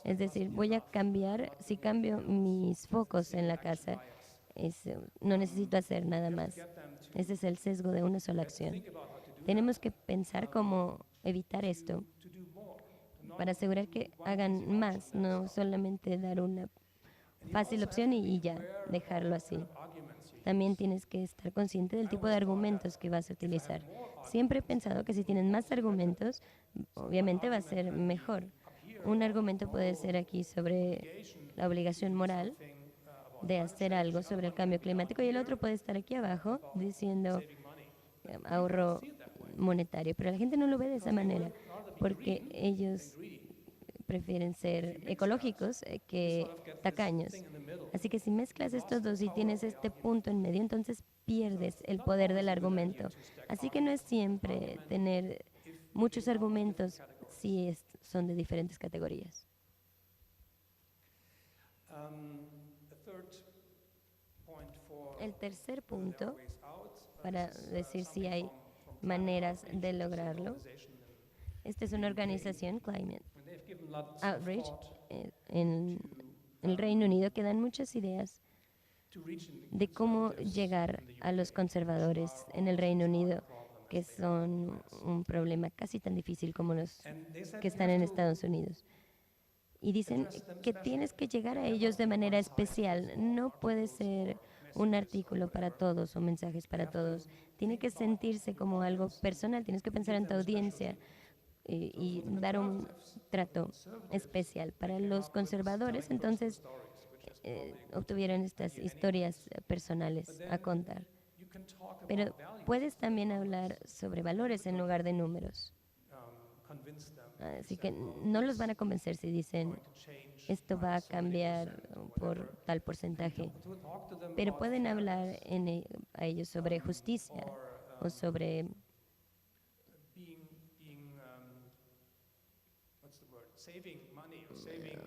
C: Es decir, voy a cambiar, si cambio mis focos en la casa, no necesito hacer nada más. Ese es el sesgo de una sola acción. Tenemos que pensar cómo evitar esto para asegurar que hagan más, no solamente dar una fácil opción y ya, dejarlo así. También tienes que estar consciente del tipo de argumentos que vas a utilizar. Siempre he pensado que si tienes más argumentos, obviamente va a ser mejor. Un argumento puede ser aquí sobre la obligación moral de hacer algo sobre el cambio climático y el otro puede estar aquí abajo diciendo ahorro monetario, pero la gente no lo ve de esa manera porque ellos prefieren ser ecológicos que tacaños. Así que si mezclas estos dos y tienes este punto en medio, entonces pierdes el poder del argumento. Así que no es siempre tener muchos argumentos si son de diferentes categorías. El tercer punto, para decir si hay maneras de lograrlo, esta es una organización, Climate Outreach, en el Reino Unido, que dan muchas ideas de cómo llegar a los conservadores en el Reino Unido, que son un problema casi tan difícil como los que están en Estados Unidos. Y dicen que tienes que llegar a ellos de manera especial. No puede ser un artículo para todos o mensajes para todos. Tiene que sentirse como algo personal. Tienes que pensar en tu audiencia y dar un trato especial. Para los conservadores, entonces, obtuvieron estas historias personales a contar. Pero puedes también hablar sobre valores en lugar de números. Así que no los van a convencer si dicen esto va a cambiar por tal porcentaje. Pero pueden hablar a ellos sobre justicia o sobre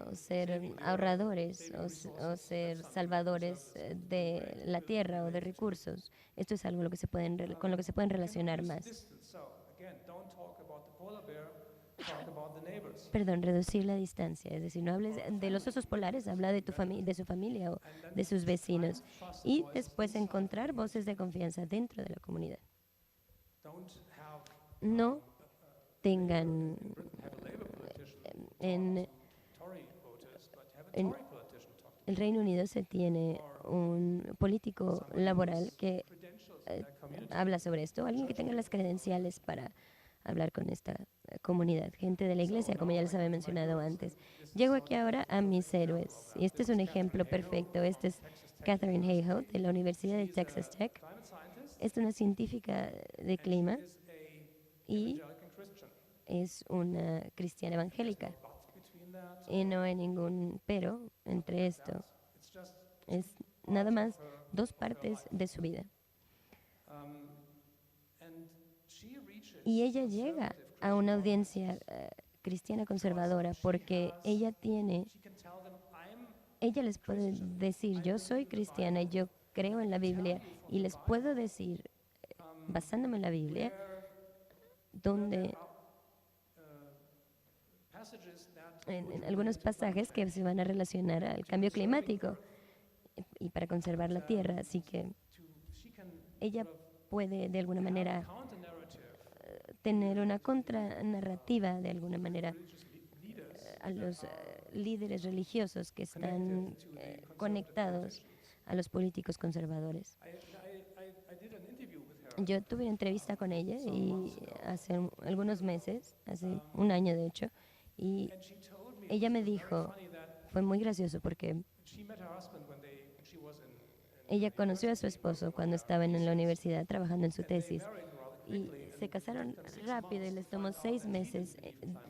C: o ser ahorradores o ser salvadores de la tierra o de recursos. Esto es algo con lo que se pueden relacionar más. Perdón, reducir la distancia, es decir, no hables de los osos polares, habla de de su familia o de sus vecinos y después encontrar voces de confianza dentro de la comunidad. No tengan en el Reino Unido se tiene un político laboral que habla sobre esto, alguien que tenga las credenciales para hablar con esta comunidad, gente de la iglesia, como ya les había mencionado antes. Llego aquí ahora a mis héroes, y este es un ejemplo perfecto. Este es Katharine Hayhoe, de la Universidad de Texas Tech. Es una científica de clima y es una cristiana evangélica. Y no hay ningún pero entre esto. Es nada más 2 partes de su vida. Y ella llega a una audiencia cristiana conservadora porque ella les puede decir, yo soy cristiana y yo creo en la Biblia, y les puedo decir, basándome en la Biblia, donde en algunos pasajes que se van a relacionar al cambio climático y para conservar la tierra. Así que ella puede de alguna manera tener una contranarrativa de alguna manera a los líderes religiosos que están conectados a los políticos conservadores. Yo tuve una entrevista con ella y hace algunos meses, hace un año de hecho, y ella me dijo, fue muy gracioso porque ella conoció a su esposo cuando estaban en la universidad trabajando en su tesis y se casaron rápido y les tomó 6 meses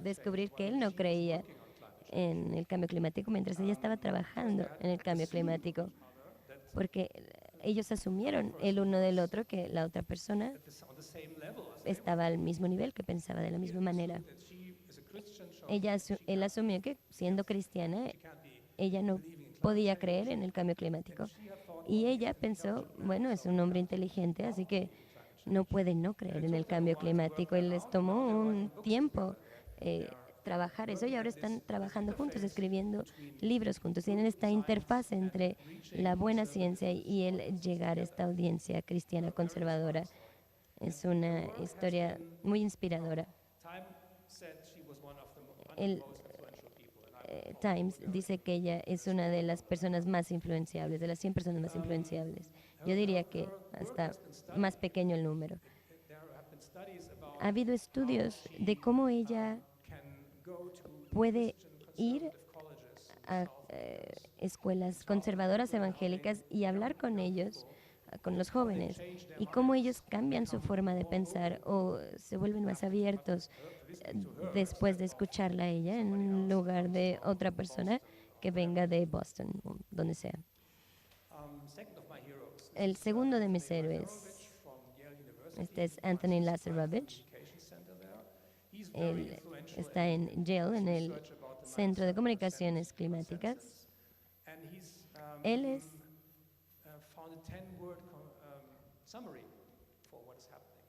C: descubrir que él no creía en el cambio climático mientras ella estaba trabajando en el cambio climático, porque ellos asumieron el uno del otro que la otra persona estaba al mismo nivel, que pensaba de la misma manera. Él asumió que siendo cristiana, ella no podía creer en el cambio climático. Y ella pensó, bueno, es un hombre inteligente, así que no puede no creer en el cambio climático. Y les tomó un tiempo trabajar eso y ahora están trabajando juntos, escribiendo libros juntos. Tienen esta interfaz entre la buena ciencia y el llegar a esta audiencia cristiana conservadora. Es una historia muy inspiradora. El Times dice que ella es una de las personas más influenciables, de las 100 personas más influenciables. Yo diría que hasta más pequeño el número. Ha habido estudios de cómo ella puede ir a escuelas conservadoras evangélicas y hablar con ellos con los jóvenes y cómo ellos cambian su forma de pensar o se vuelven más abiertos después de escucharla a ella en lugar de otra persona que venga de Boston o donde sea.
B: Second of my heroes.
C: El segundo de mis héroes,
B: From Yale University.
C: este es Anthony Lazarovich.
B: Communication Center there. He's very
C: Él
B: influential
C: está en Yale, en el
B: research about the
C: Centro de
B: mindset
C: Comunicaciones Climáticas.
B: consensus. And he's
C: Él es
B: found a 10-word summary for what is happening.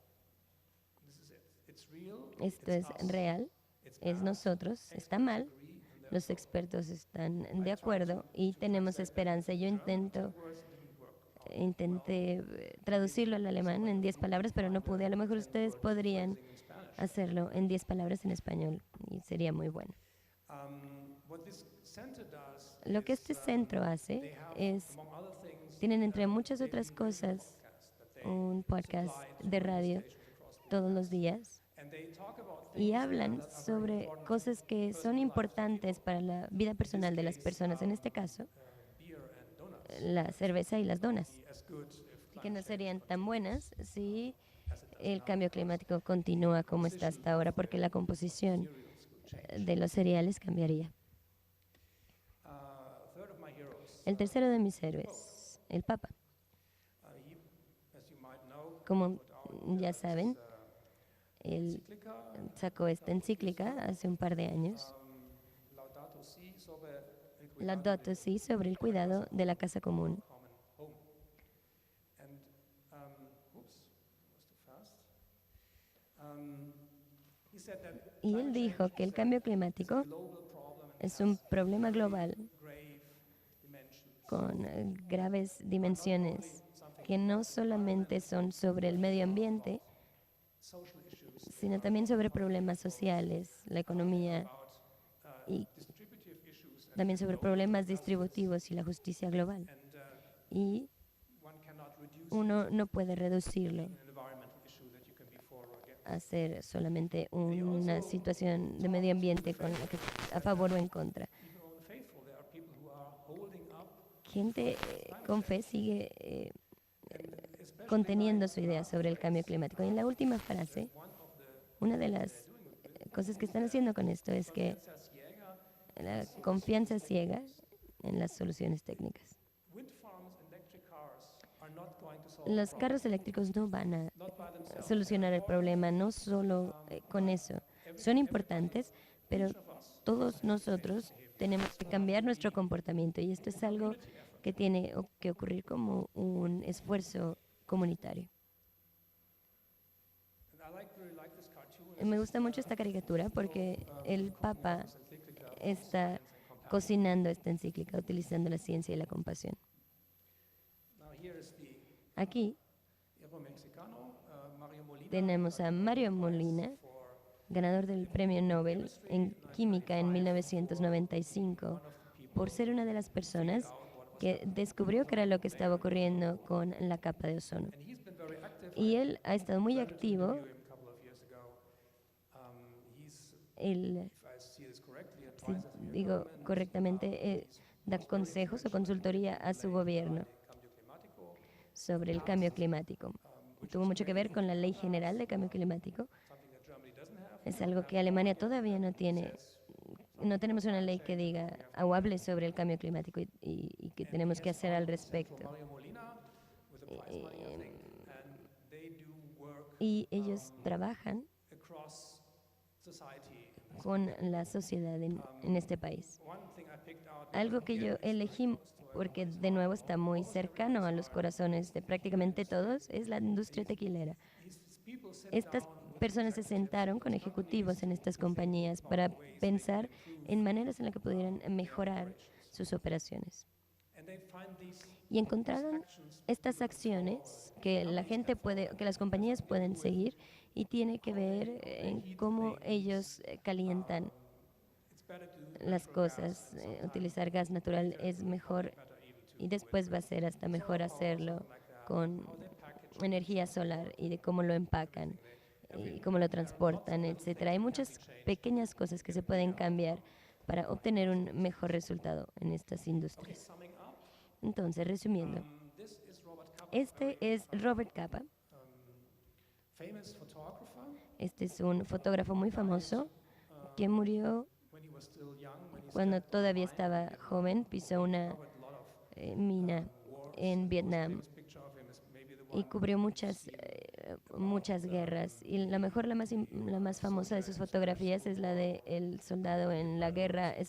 B: This is it. It's real.
C: Esto
B: it's
C: es
B: us,
C: real,
B: it's
C: es
B: bad,
C: nosotros, está
B: experts
C: mal,
B: agree, and
C: los
B: therefore
C: expertos están de acuerdo y tenemos esperanza. Yo intenté traducirlo al alemán en 10 palabras, pero no pude. A lo mejor ustedes podrían hacerlo en 10 palabras en español y sería muy bueno.
B: what this center does
C: Lo que este
B: is,
C: centro
B: they
C: hace
B: have,
C: es,
B: among other things,
C: tienen entre muchas otras cosas un podcast de radio todos los días
B: and they talk about
C: y
B: things
C: hablan
B: that are very
C: sobre
B: important
C: cosas que son importantes para la vida personal de las personas, en este caso,
B: beer and donuts.
C: la cerveza y las donas,
B: Be as good if
C: que
B: climate
C: no
B: change
C: serían tan buenas si
B: as it does
C: el
B: now.
C: cambio climático continúa como está hasta ahora, porque la composición de los cereales cambiaría.
B: Third of my heroes.
C: El tercero de mis héroes, el Papa.
B: He, as you might know,
C: Como
B: put out
C: ya saben,
B: this,
C: él
B: encyclica,
C: sacó esta encíclica hace un par de años,
B: Laudato Si, sobre el cuidado
C: Laudato Si, sobre el cuidado de la casa común.
B: common home. And, oops, was too fast. He said that
C: Y él dijo que el cambio climático
B: global problem and
C: es un problema global
B: grave dimensions.
C: con graves dimensiones que no solamente son sobre el medio ambiente,
B: Social issues
C: sino también sobre problemas sociales, la economía
B: about
C: y
B: distributive issues
C: también sobre problemas distributivos y la justicia global.
B: and
C: Y
B: one cannot reduce
C: uno no puede reducirlo
B: an environmental issue that you can be for or against.
C: a ser solamente una situación de medio ambiente con la que a favor o en contra.
B: Even on the faithful, there are people who are holding up
C: Gente con fe sigue
B: especially
C: conteniendo su idea sobre el cambio climático. Y en la última frase,
B: one of the
C: una de las cosas que están haciendo con esto es que la confianza ciega en las soluciones técnicas.
B: wind farms and electric cars are not going to solve
C: Los carros eléctricos no van a
B: not by themselves.
C: solucionar el problema, no solo con eso. Son importantes, pero todos nosotros tenemos que cambiar nuestro comportamiento y esto es algo que tiene que ocurrir como un esfuerzo comunitario.
B: And I really like this cartoon.
C: Me gusta mucho esta caricatura porque el Papa está cocinando esta encíclica utilizando la ciencia y la compasión.
B: Now here is the
C: Aquí
B: Evo Mexicano, Mario Molina,
C: tenemos a Mario Molina,
B: for
C: ganador del Premio Nobel en Química en 1995, por ser una de las personas que descubrió qué era lo que estaba ocurriendo con la capa de ozono.
B: and he's been very active.
C: Y él ha estado muy activo.
B: Him a couple of years ago. He's,
C: Él,
B: if I see this correctly,
C: si
B: advises
C: digo correctamente, da consejos o consultoría a su gobierno
B: cambio climático,
C: sobre el cambio climático. Tuvo mucho que ver con la Ley General de Cambio Climático.
B: something that Germany doesn't have.
C: Es algo que Alemania todavía no tiene. No tenemos una ley que diga o hable sobre el cambio climático y que tenemos que hacer al respecto.
B: Mario Molina with a prize money, I think, and they do work
C: Y ellos trabajan
B: across society.
C: con la sociedad en este país.
B: One thing I picked out
C: Algo que yo elegí porque de nuevo está muy cercano a los corazones de prácticamente todos es la industria tequilera.
B: these people sit
C: Estas personas se sentaron con ejecutivos en estas compañías para pensar en maneras en las que pudieran mejorar sus operaciones.
B: and they find these
C: Y encontraron estas acciones que la gente puede, que las compañías pueden seguir y tiene que ver en cómo ellos calientan
B: it's better to do
C: las cosas. Utilizar gas natural es mejor y después va a ser hasta mejor hacerlo con energía solar y de cómo lo empacan y cómo lo transportan, etcétera. Hay muchas pequeñas cosas que se pueden cambiar para obtener un mejor resultado en estas industrias.
B: summing up.
C: Entonces, resumiendo,
B: This is Robert
C: Este es Robert Capa.
B: famous photographer.
C: Este es un fotógrafo muy famoso que murió
B: When he was still young, when he
C: cuando
B: stepped
C: todavía
B: on a mine
C: estaba joven, pisó una
B: covered a lot of
C: mina
B: wars.
C: en
B: The most
C: Vietnam
B: famous picture of him is maybe the
C: y
B: one
C: cubrió
B: you
C: muchas,
B: see
C: muchas guerras. Y la mejor, la más famosa de sus fotografías es la de el soldado en la guerra
B: although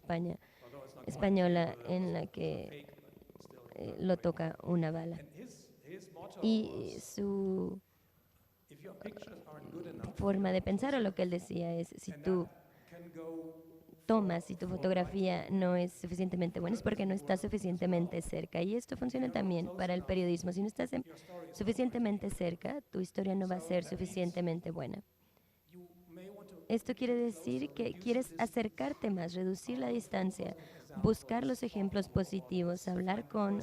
B: it's not
C: española
B: quite
C: en la
B: fake,
C: que
B: but still.
C: lo toca una bala.
B: And his motto
C: Y
B: was,
C: su
B: if your pictures aren't good enough,
C: forma de pensar o lo que él decía es, si
B: and
C: tú
B: that can go
C: tomas, si tu fotografía no es suficientemente buena, es porque no estás suficientemente cerca. Y esto funciona también para el periodismo. Si no estás
B: your story is
C: suficientemente cerca, tu historia no va a ser suficientemente buena.
B: you may want to
C: Esto quiere decir que quieres acercarte más, reducir la distancia, buscar los ejemplos positivos, hablar con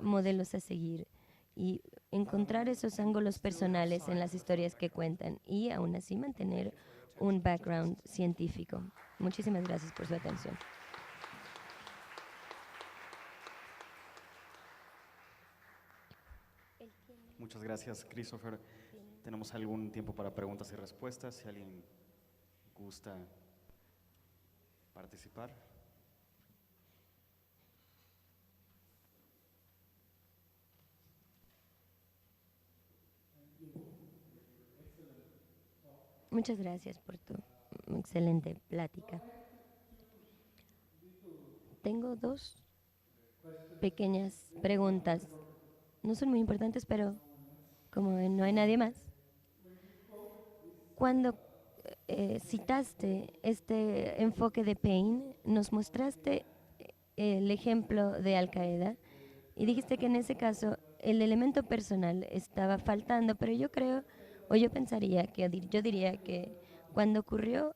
C: modelos a seguir y encontrar esos ángulos personales en las historias que cuentan y aún así mantener un background científico. Muchísimas gracias por su atención.
A: Muchas gracias, Christopher. Tenemos algún tiempo para preguntas y respuestas, si alguien gusta participar.
C: Muchas gracias por tu excelente plática. Tengo dos pequeñas preguntas. No son muy importantes, pero como no hay nadie más. Cuando citaste este enfoque de Payne, nos mostraste el ejemplo de Al Qaeda y dijiste que en ese caso el elemento personal estaba faltando, pero yo creo, o yo pensaría que yo diría que cuando ocurrió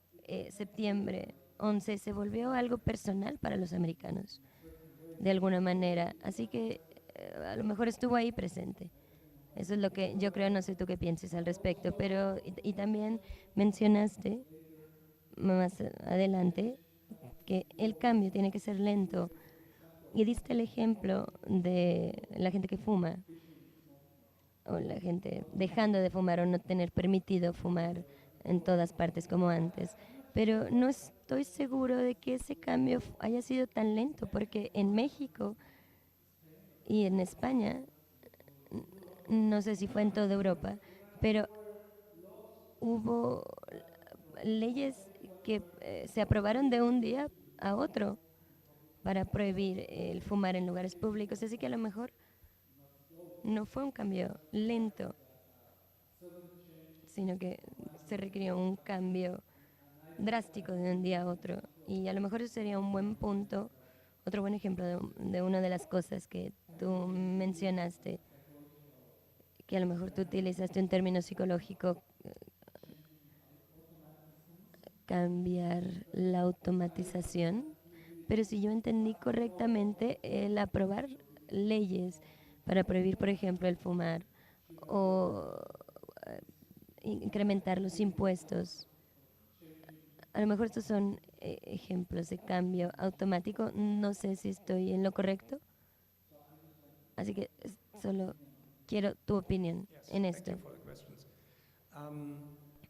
C: septiembre 11 se volvió algo personal para los americanos, de alguna manera. Así que a lo mejor estuvo ahí presente. Eso es lo que yo creo, no sé tú qué pienses al respecto, pero y también mencionaste más adelante que el cambio tiene que ser lento y diste el ejemplo de la gente que fuma o la gente dejando de fumar o no tener permitido fumar en todas partes como antes. Pero no estoy seguro de que ese cambio haya sido tan lento, porque en México y en España, no sé si fue en toda Europa, pero hubo leyes que se aprobaron de un día a otro para prohibir el fumar en lugares públicos. Así que a lo mejor no fue un cambio lento, sino que se requirió un cambio drástico de un día a otro. Y a lo mejor eso sería un buen punto, otro buen ejemplo de una de las cosas que tú mencionaste, que a lo mejor tú utilizaste un término psicológico, cambiar la automatización, pero si yo entendí correctamente, el aprobar leyes para prohibir, por ejemplo, el fumar o incrementar los impuestos, a lo mejor estos son ejemplos de cambio automático. No sé si estoy en lo correcto. Así que solo quiero tu opinión en
B: Thank
C: esto.
B: you for the questions.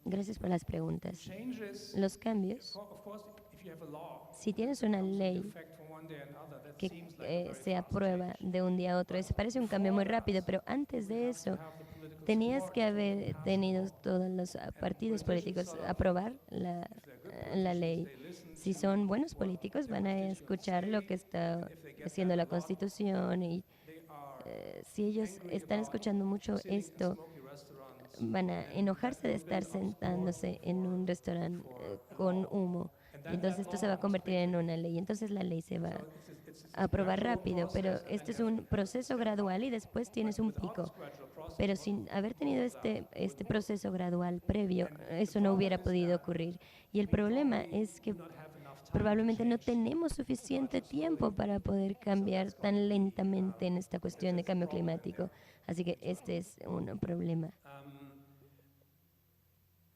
C: Gracias por las preguntas.
B: Changes,
C: Los cambios,
B: of course, if you have a law,
C: si tienes una
B: comes into
C: ley
B: effect from one day another, that
C: que
B: seems like a very
C: se
B: fast
C: aprueba
B: change.
C: de un día a otro, eso parece un cambio muy rápido, pero antes de eso
B: Have the political
C: tenías
B: support
C: que
B: to
C: haber
B: pass
C: tenido
B: law.
C: todos los partidos políticos
B: sort of,
C: aprobar
B: if they're good
C: la
B: politicians,
C: ley.
B: they listen
C: Si
B: to
C: son buenos
B: what
C: políticos,
B: the
C: van a
B: constituents
C: escuchar lo
B: say,
C: que está
B: and if they get
C: haciendo
B: that
C: la
B: a lot,
C: Constitución y
B: they are
C: si ellos
B: angry
C: están
B: about
C: escuchando mucho
B: sitting in
C: esto,
B: smoky restaurants
C: van a
B: and
C: enojarse
B: that
C: de
B: will
C: estar
B: build up support
C: sentándose en un restaurante
B: for a
C: con
B: law.
C: humo.
B: And
C: Y
B: then
C: entonces
B: that
C: esto se
B: law
C: va a
B: comes
C: convertir en
B: quickly.
C: una ley. Entonces la ley se va
B: So it's
C: a aprobar
B: gradual
C: rápido, pero
B: process, and
C: este
B: then
C: es
B: you
C: un
B: have
C: proceso
B: step
C: gradual
B: up.
C: y después tienes un
B: Without
C: pico.
B: this gradual process,
C: Pero
B: most
C: sin haber
B: of
C: tenido
B: that
C: este
B: wouldn't work.
C: proceso gradual previo,
B: And the
C: eso no
B: problem
C: hubiera
B: is
C: podido
B: that
C: ocurrir. Y el
B: we
C: problema
B: probably
C: es que
B: do not have enough time to
C: probablemente no
B: change
C: tenemos suficiente
B: so slowly.
C: tiempo para poder cambiar
B: that's going to
C: tan
B: be,
C: lentamente en esta cuestión de
B: there's a
C: cambio
B: problem in
C: climático.
B: there.
C: Así que este es un problema.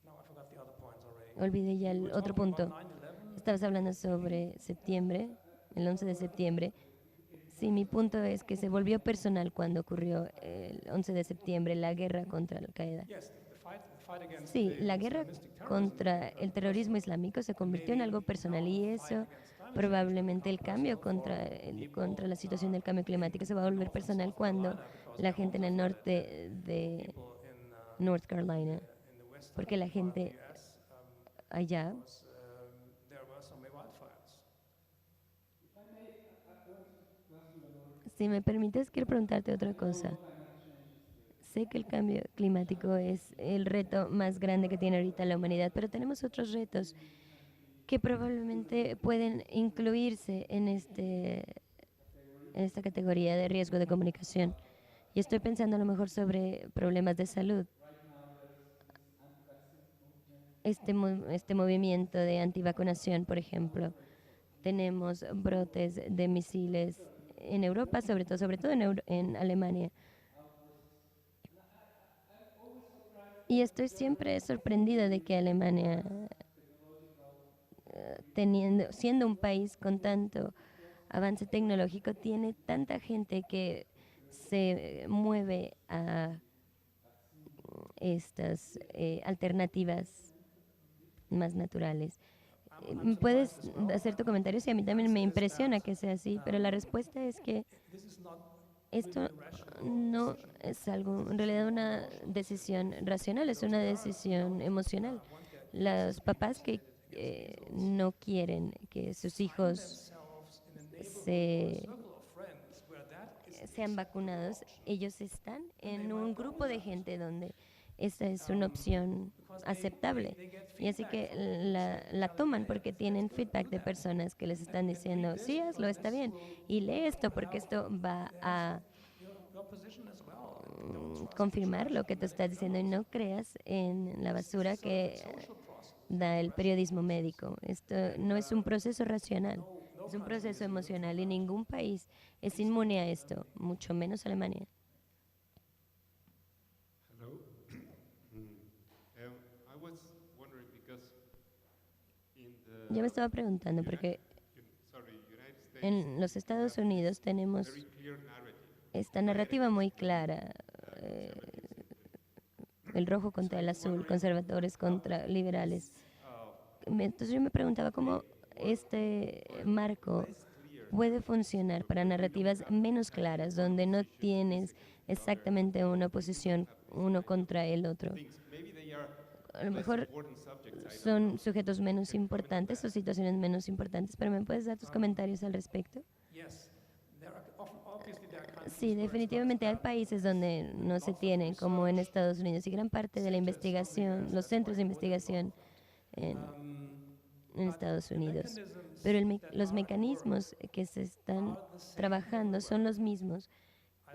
B: No, I forgot the other points already.
C: Olvidé ya
B: We
C: el
B: were
C: otro
B: talking about
C: punto.
B: 9/11.
C: Estabas hablando sobre septiembre, el 11 de septiembre. Sí, mi punto es que se volvió personal cuando ocurrió el 11 de septiembre, la guerra contra Al-Qaeda.
B: Yes, the fight against
C: Sí,
B: the
C: la guerra
B: Islamistic terrorism
C: contra el
B: became
C: terrorismo
B: personal.
C: islámico se
B: And
C: convirtió en algo
B: maybe
C: personal
B: now
C: y
B: the fight
C: eso
B: against climate change will
C: probablemente el
B: become
C: cambio
B: personal for
C: contra la
B: people
C: situación del cambio climático se va a volver
B: North and
C: personal
B: South
C: cuando
B: Carolina, because
C: la
B: they're
C: gente en
B: also
C: el
B: afraid that
C: norte de
B: people
C: North Carolina,
B: in the western
C: porque la
B: part of the
C: gente
B: US,
C: allá,
B: because there were some wildfires.
C: si me permites, quiero preguntarte otra cosa. Sé que el cambio climático es el reto más grande que tiene ahorita la humanidad, pero tenemos otros retos que probablemente pueden incluirse en esta categoría de riesgo de comunicación. Y estoy pensando a lo mejor sobre problemas de salud. Este movimiento de antivacunación, por ejemplo. Tenemos brotes de misiles en Europa, sobre todo en Alemania. Y estoy siempre sorprendida de que Alemania, siendo un país con tanto avance tecnológico, tiene tanta gente que se mueve a estas alternativas más naturales.
B: I'm
C: Puedes
B: surprised as well.
C: hacer tu comentario, sí, a mí también me impresiona que sea así, pero la respuesta es que
B: This is not
C: esto
B: really a rational
C: no
B: decision.
C: es algo, en realidad una decisión racional, es una decisión emocional. Los papás que no quieren que sus hijos
B: Themselves in a neighborhood or a
C: se,
B: circle of friends where that is
C: sean vacunados, ellos están en un grupo de gente donde esa es una opción aceptable. Y así que la toman porque tienen feedback de personas que les están diciendo, sí, hazlo, está bien. Y lee esto porque esto va a
B: your position as well. Don't trust
C: confirmar lo que tú estás diciendo y no creas en la basura que
B: social process.
C: da el periodismo médico. Esto no es un proceso racional, es un proceso emocional y ningún país es inmune a esto, mucho menos Alemania.
D: Hello. I was wondering because in the
C: Yo me estaba preguntando porque
D: United States,
C: en los Estados Unidos tenemos
D: very clear narrative.
C: esta narrativa muy clara, el rojo contra el azul, conservadores contra liberales. Entonces yo me preguntaba cómo este marco puede funcionar para narrativas menos claras, donde no tienes exactamente una posición uno contra el otro.
D: Maybe they are
C: A lo mejor
D: important subjects.
C: son sujetos menos importantes o situaciones menos importantes, pero ¿me puedes dar tus comentarios al respecto?
B: Yes, obviously there are countries
C: Sí,
B: where it's
C: definitivamente hay países donde no se tienen, como en Estados Unidos, y gran parte de la investigación, los centros de investigación en Estados Unidos. Pero los mecanismos que se están trabajando son los mismos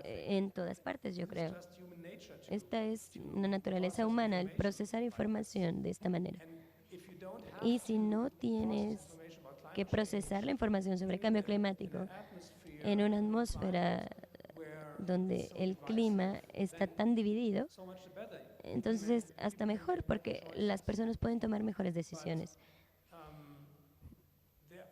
C: en todas partes, yo creo.
B: just human nature to.
C: Esta es una naturaleza humana, el procesar información de esta manera.
B: If you don't have
C: Y si no tienes
B: information about climate
C: que procesar la información sobre cambio climático
B: atmosphere
C: en una atmósfera
B: where
C: donde el clima está tan dividido,
B: so much the better.
C: entonces es hasta mejor porque las personas pueden tomar mejores decisiones.
B: There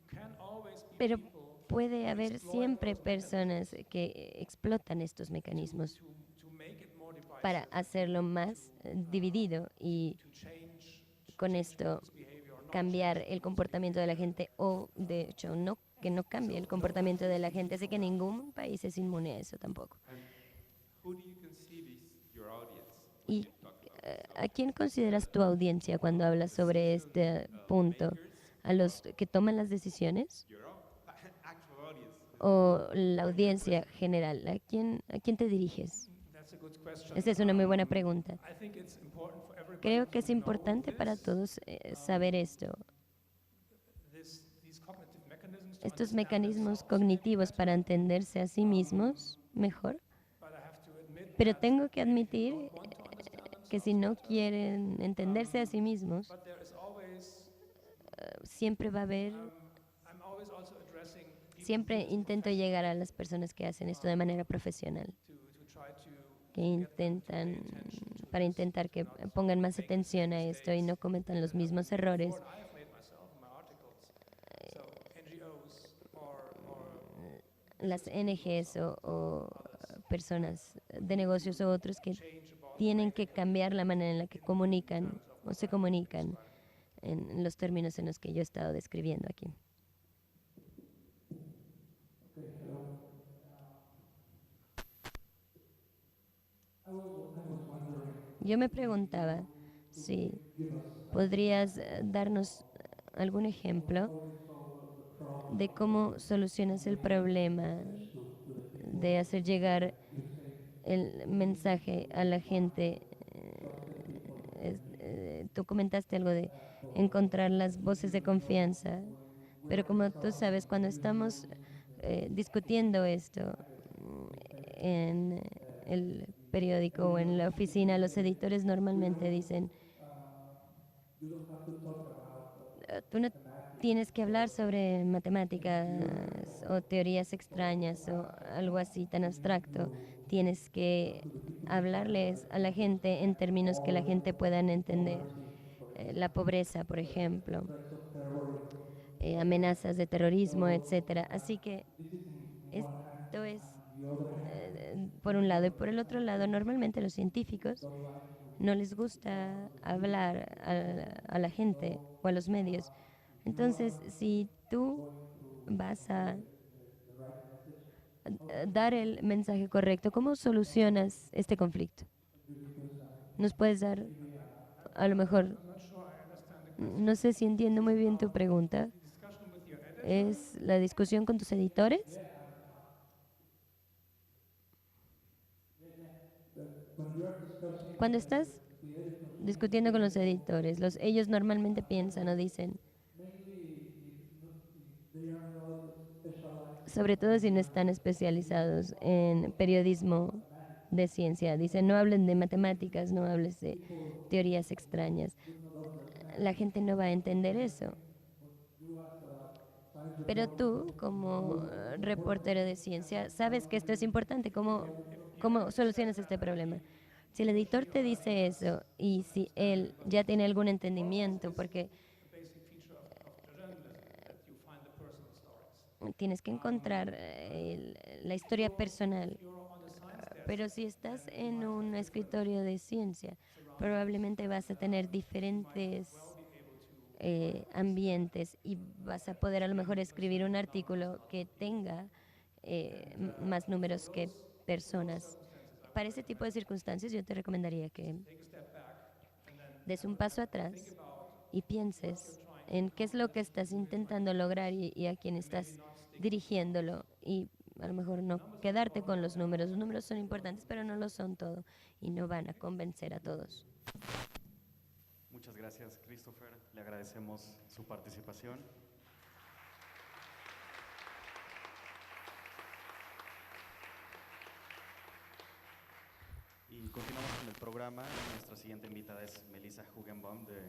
B: can always be
C: Pero
B: people
C: puede haber siempre personas que explotan estos mecanismos
B: to make it more divisive,
C: para hacerlo más dividido y
B: to change
C: con esto
B: behavior or not.
C: cambiar el comportamiento de la gente o de hecho no que no cambie el comportamiento de la gente. Así que ningún país es inmune a eso tampoco.
D: Who do you conceive is your audience?
C: ¿Y a quién consideras tu audiencia cuando hablas sobre este punto? ¿A los que toman las decisiones?
D: Your actual audience.
C: ¿O la audiencia general? ¿A quién te diriges?
B: That's a good question.
C: Esa es una muy buena pregunta.
B: I think it's important for everybody
C: Creo que es
B: to know
C: importante para
B: this,
C: todos saber esto.
B: these cognitive mechanisms to
C: Estos
B: understand
C: mecanismos
B: themselves.
C: cognitivos para entenderse a sí mismos mejor.
B: But I have to admit
C: Pero
B: that
C: tengo que admitir
B: want to understand
C: que si no quieren entenderse a sí mismos,
B: but there is always
C: siempre va a haber,
B: I'm always also addressing people
C: siempre intento llegar a las personas que hacen esto de manera profesional,
B: to try to
C: que intentan, para intentar que pongan más atención a esto y no cometan los mismos errores.
B: what I have made myself in my articles. So NGOs or
C: las NGs o personas de negocios o otros que tienen que cambiar la manera en la que comunican o se comunican en los términos en los que yo he estado describiendo aquí. Yo me preguntaba si podrías darnos algún ejemplo de cómo solucionas el problema de hacer llegar el mensaje a la gente. Tú comentaste algo de encontrar las voces de confianza, pero como tú sabes, cuando estamos discutiendo esto en el periódico o en la oficina, los editores normalmente dicen, tú no tienes que hablar sobre matemáticas o teorías extrañas o algo así tan abstracto. Tienes que hablarles a la gente en términos que la gente puedan entender. La pobreza, por ejemplo, amenazas de terrorismo, etcétera. Así que esto es por un lado. Y por el otro lado, normalmente los científicos no les gusta hablar a la gente o a los medios. Entonces, si tú vas a dar el mensaje correcto, ¿cómo solucionas este conflicto? ¿Nos puedes dar, a lo mejor,
B: I'm not sure I understand the question.
C: no sé si entiendo muy bien tu pregunta,
B: The discussion with your editor,
C: es la discusión con tus editores? Cuando estás discutiendo con los editores, ellos normalmente piensan o dicen, sobre todo si no están especializados en periodismo de ciencia, dicen, no hablen de matemáticas, no hables de teorías extrañas. La gente no va a entender eso. Pero tú, como reportero de ciencia, sabes que esto es importante. ¿Cómo solucionas este problema? Si el editor te dice eso y si él ya tiene algún entendimiento, porque
B: the basic feature of journalism, that you find the personal stories.
C: tienes que encontrar la historia personal.
B: You're on the science desk,
C: Pero si estás en un escritorio de ciencia, probablemente vas a tener diferentes ambientes y vas a poder a lo mejor escribir un artículo que tenga más números que personas. Para ese tipo de circunstancias yo te recomendaría que des un paso atrás y pienses en qué es lo que estás intentando lograr y a quién estás dirigiéndolo y a lo mejor no quedarte con los números. Los números son importantes, pero no lo son todo y no van a convencer a todos.
A: Muchas gracias, Christopher. Le agradecemos su participación. Y continuamos con el programa. Nuestra siguiente invitada es Melissa Hugenbaum de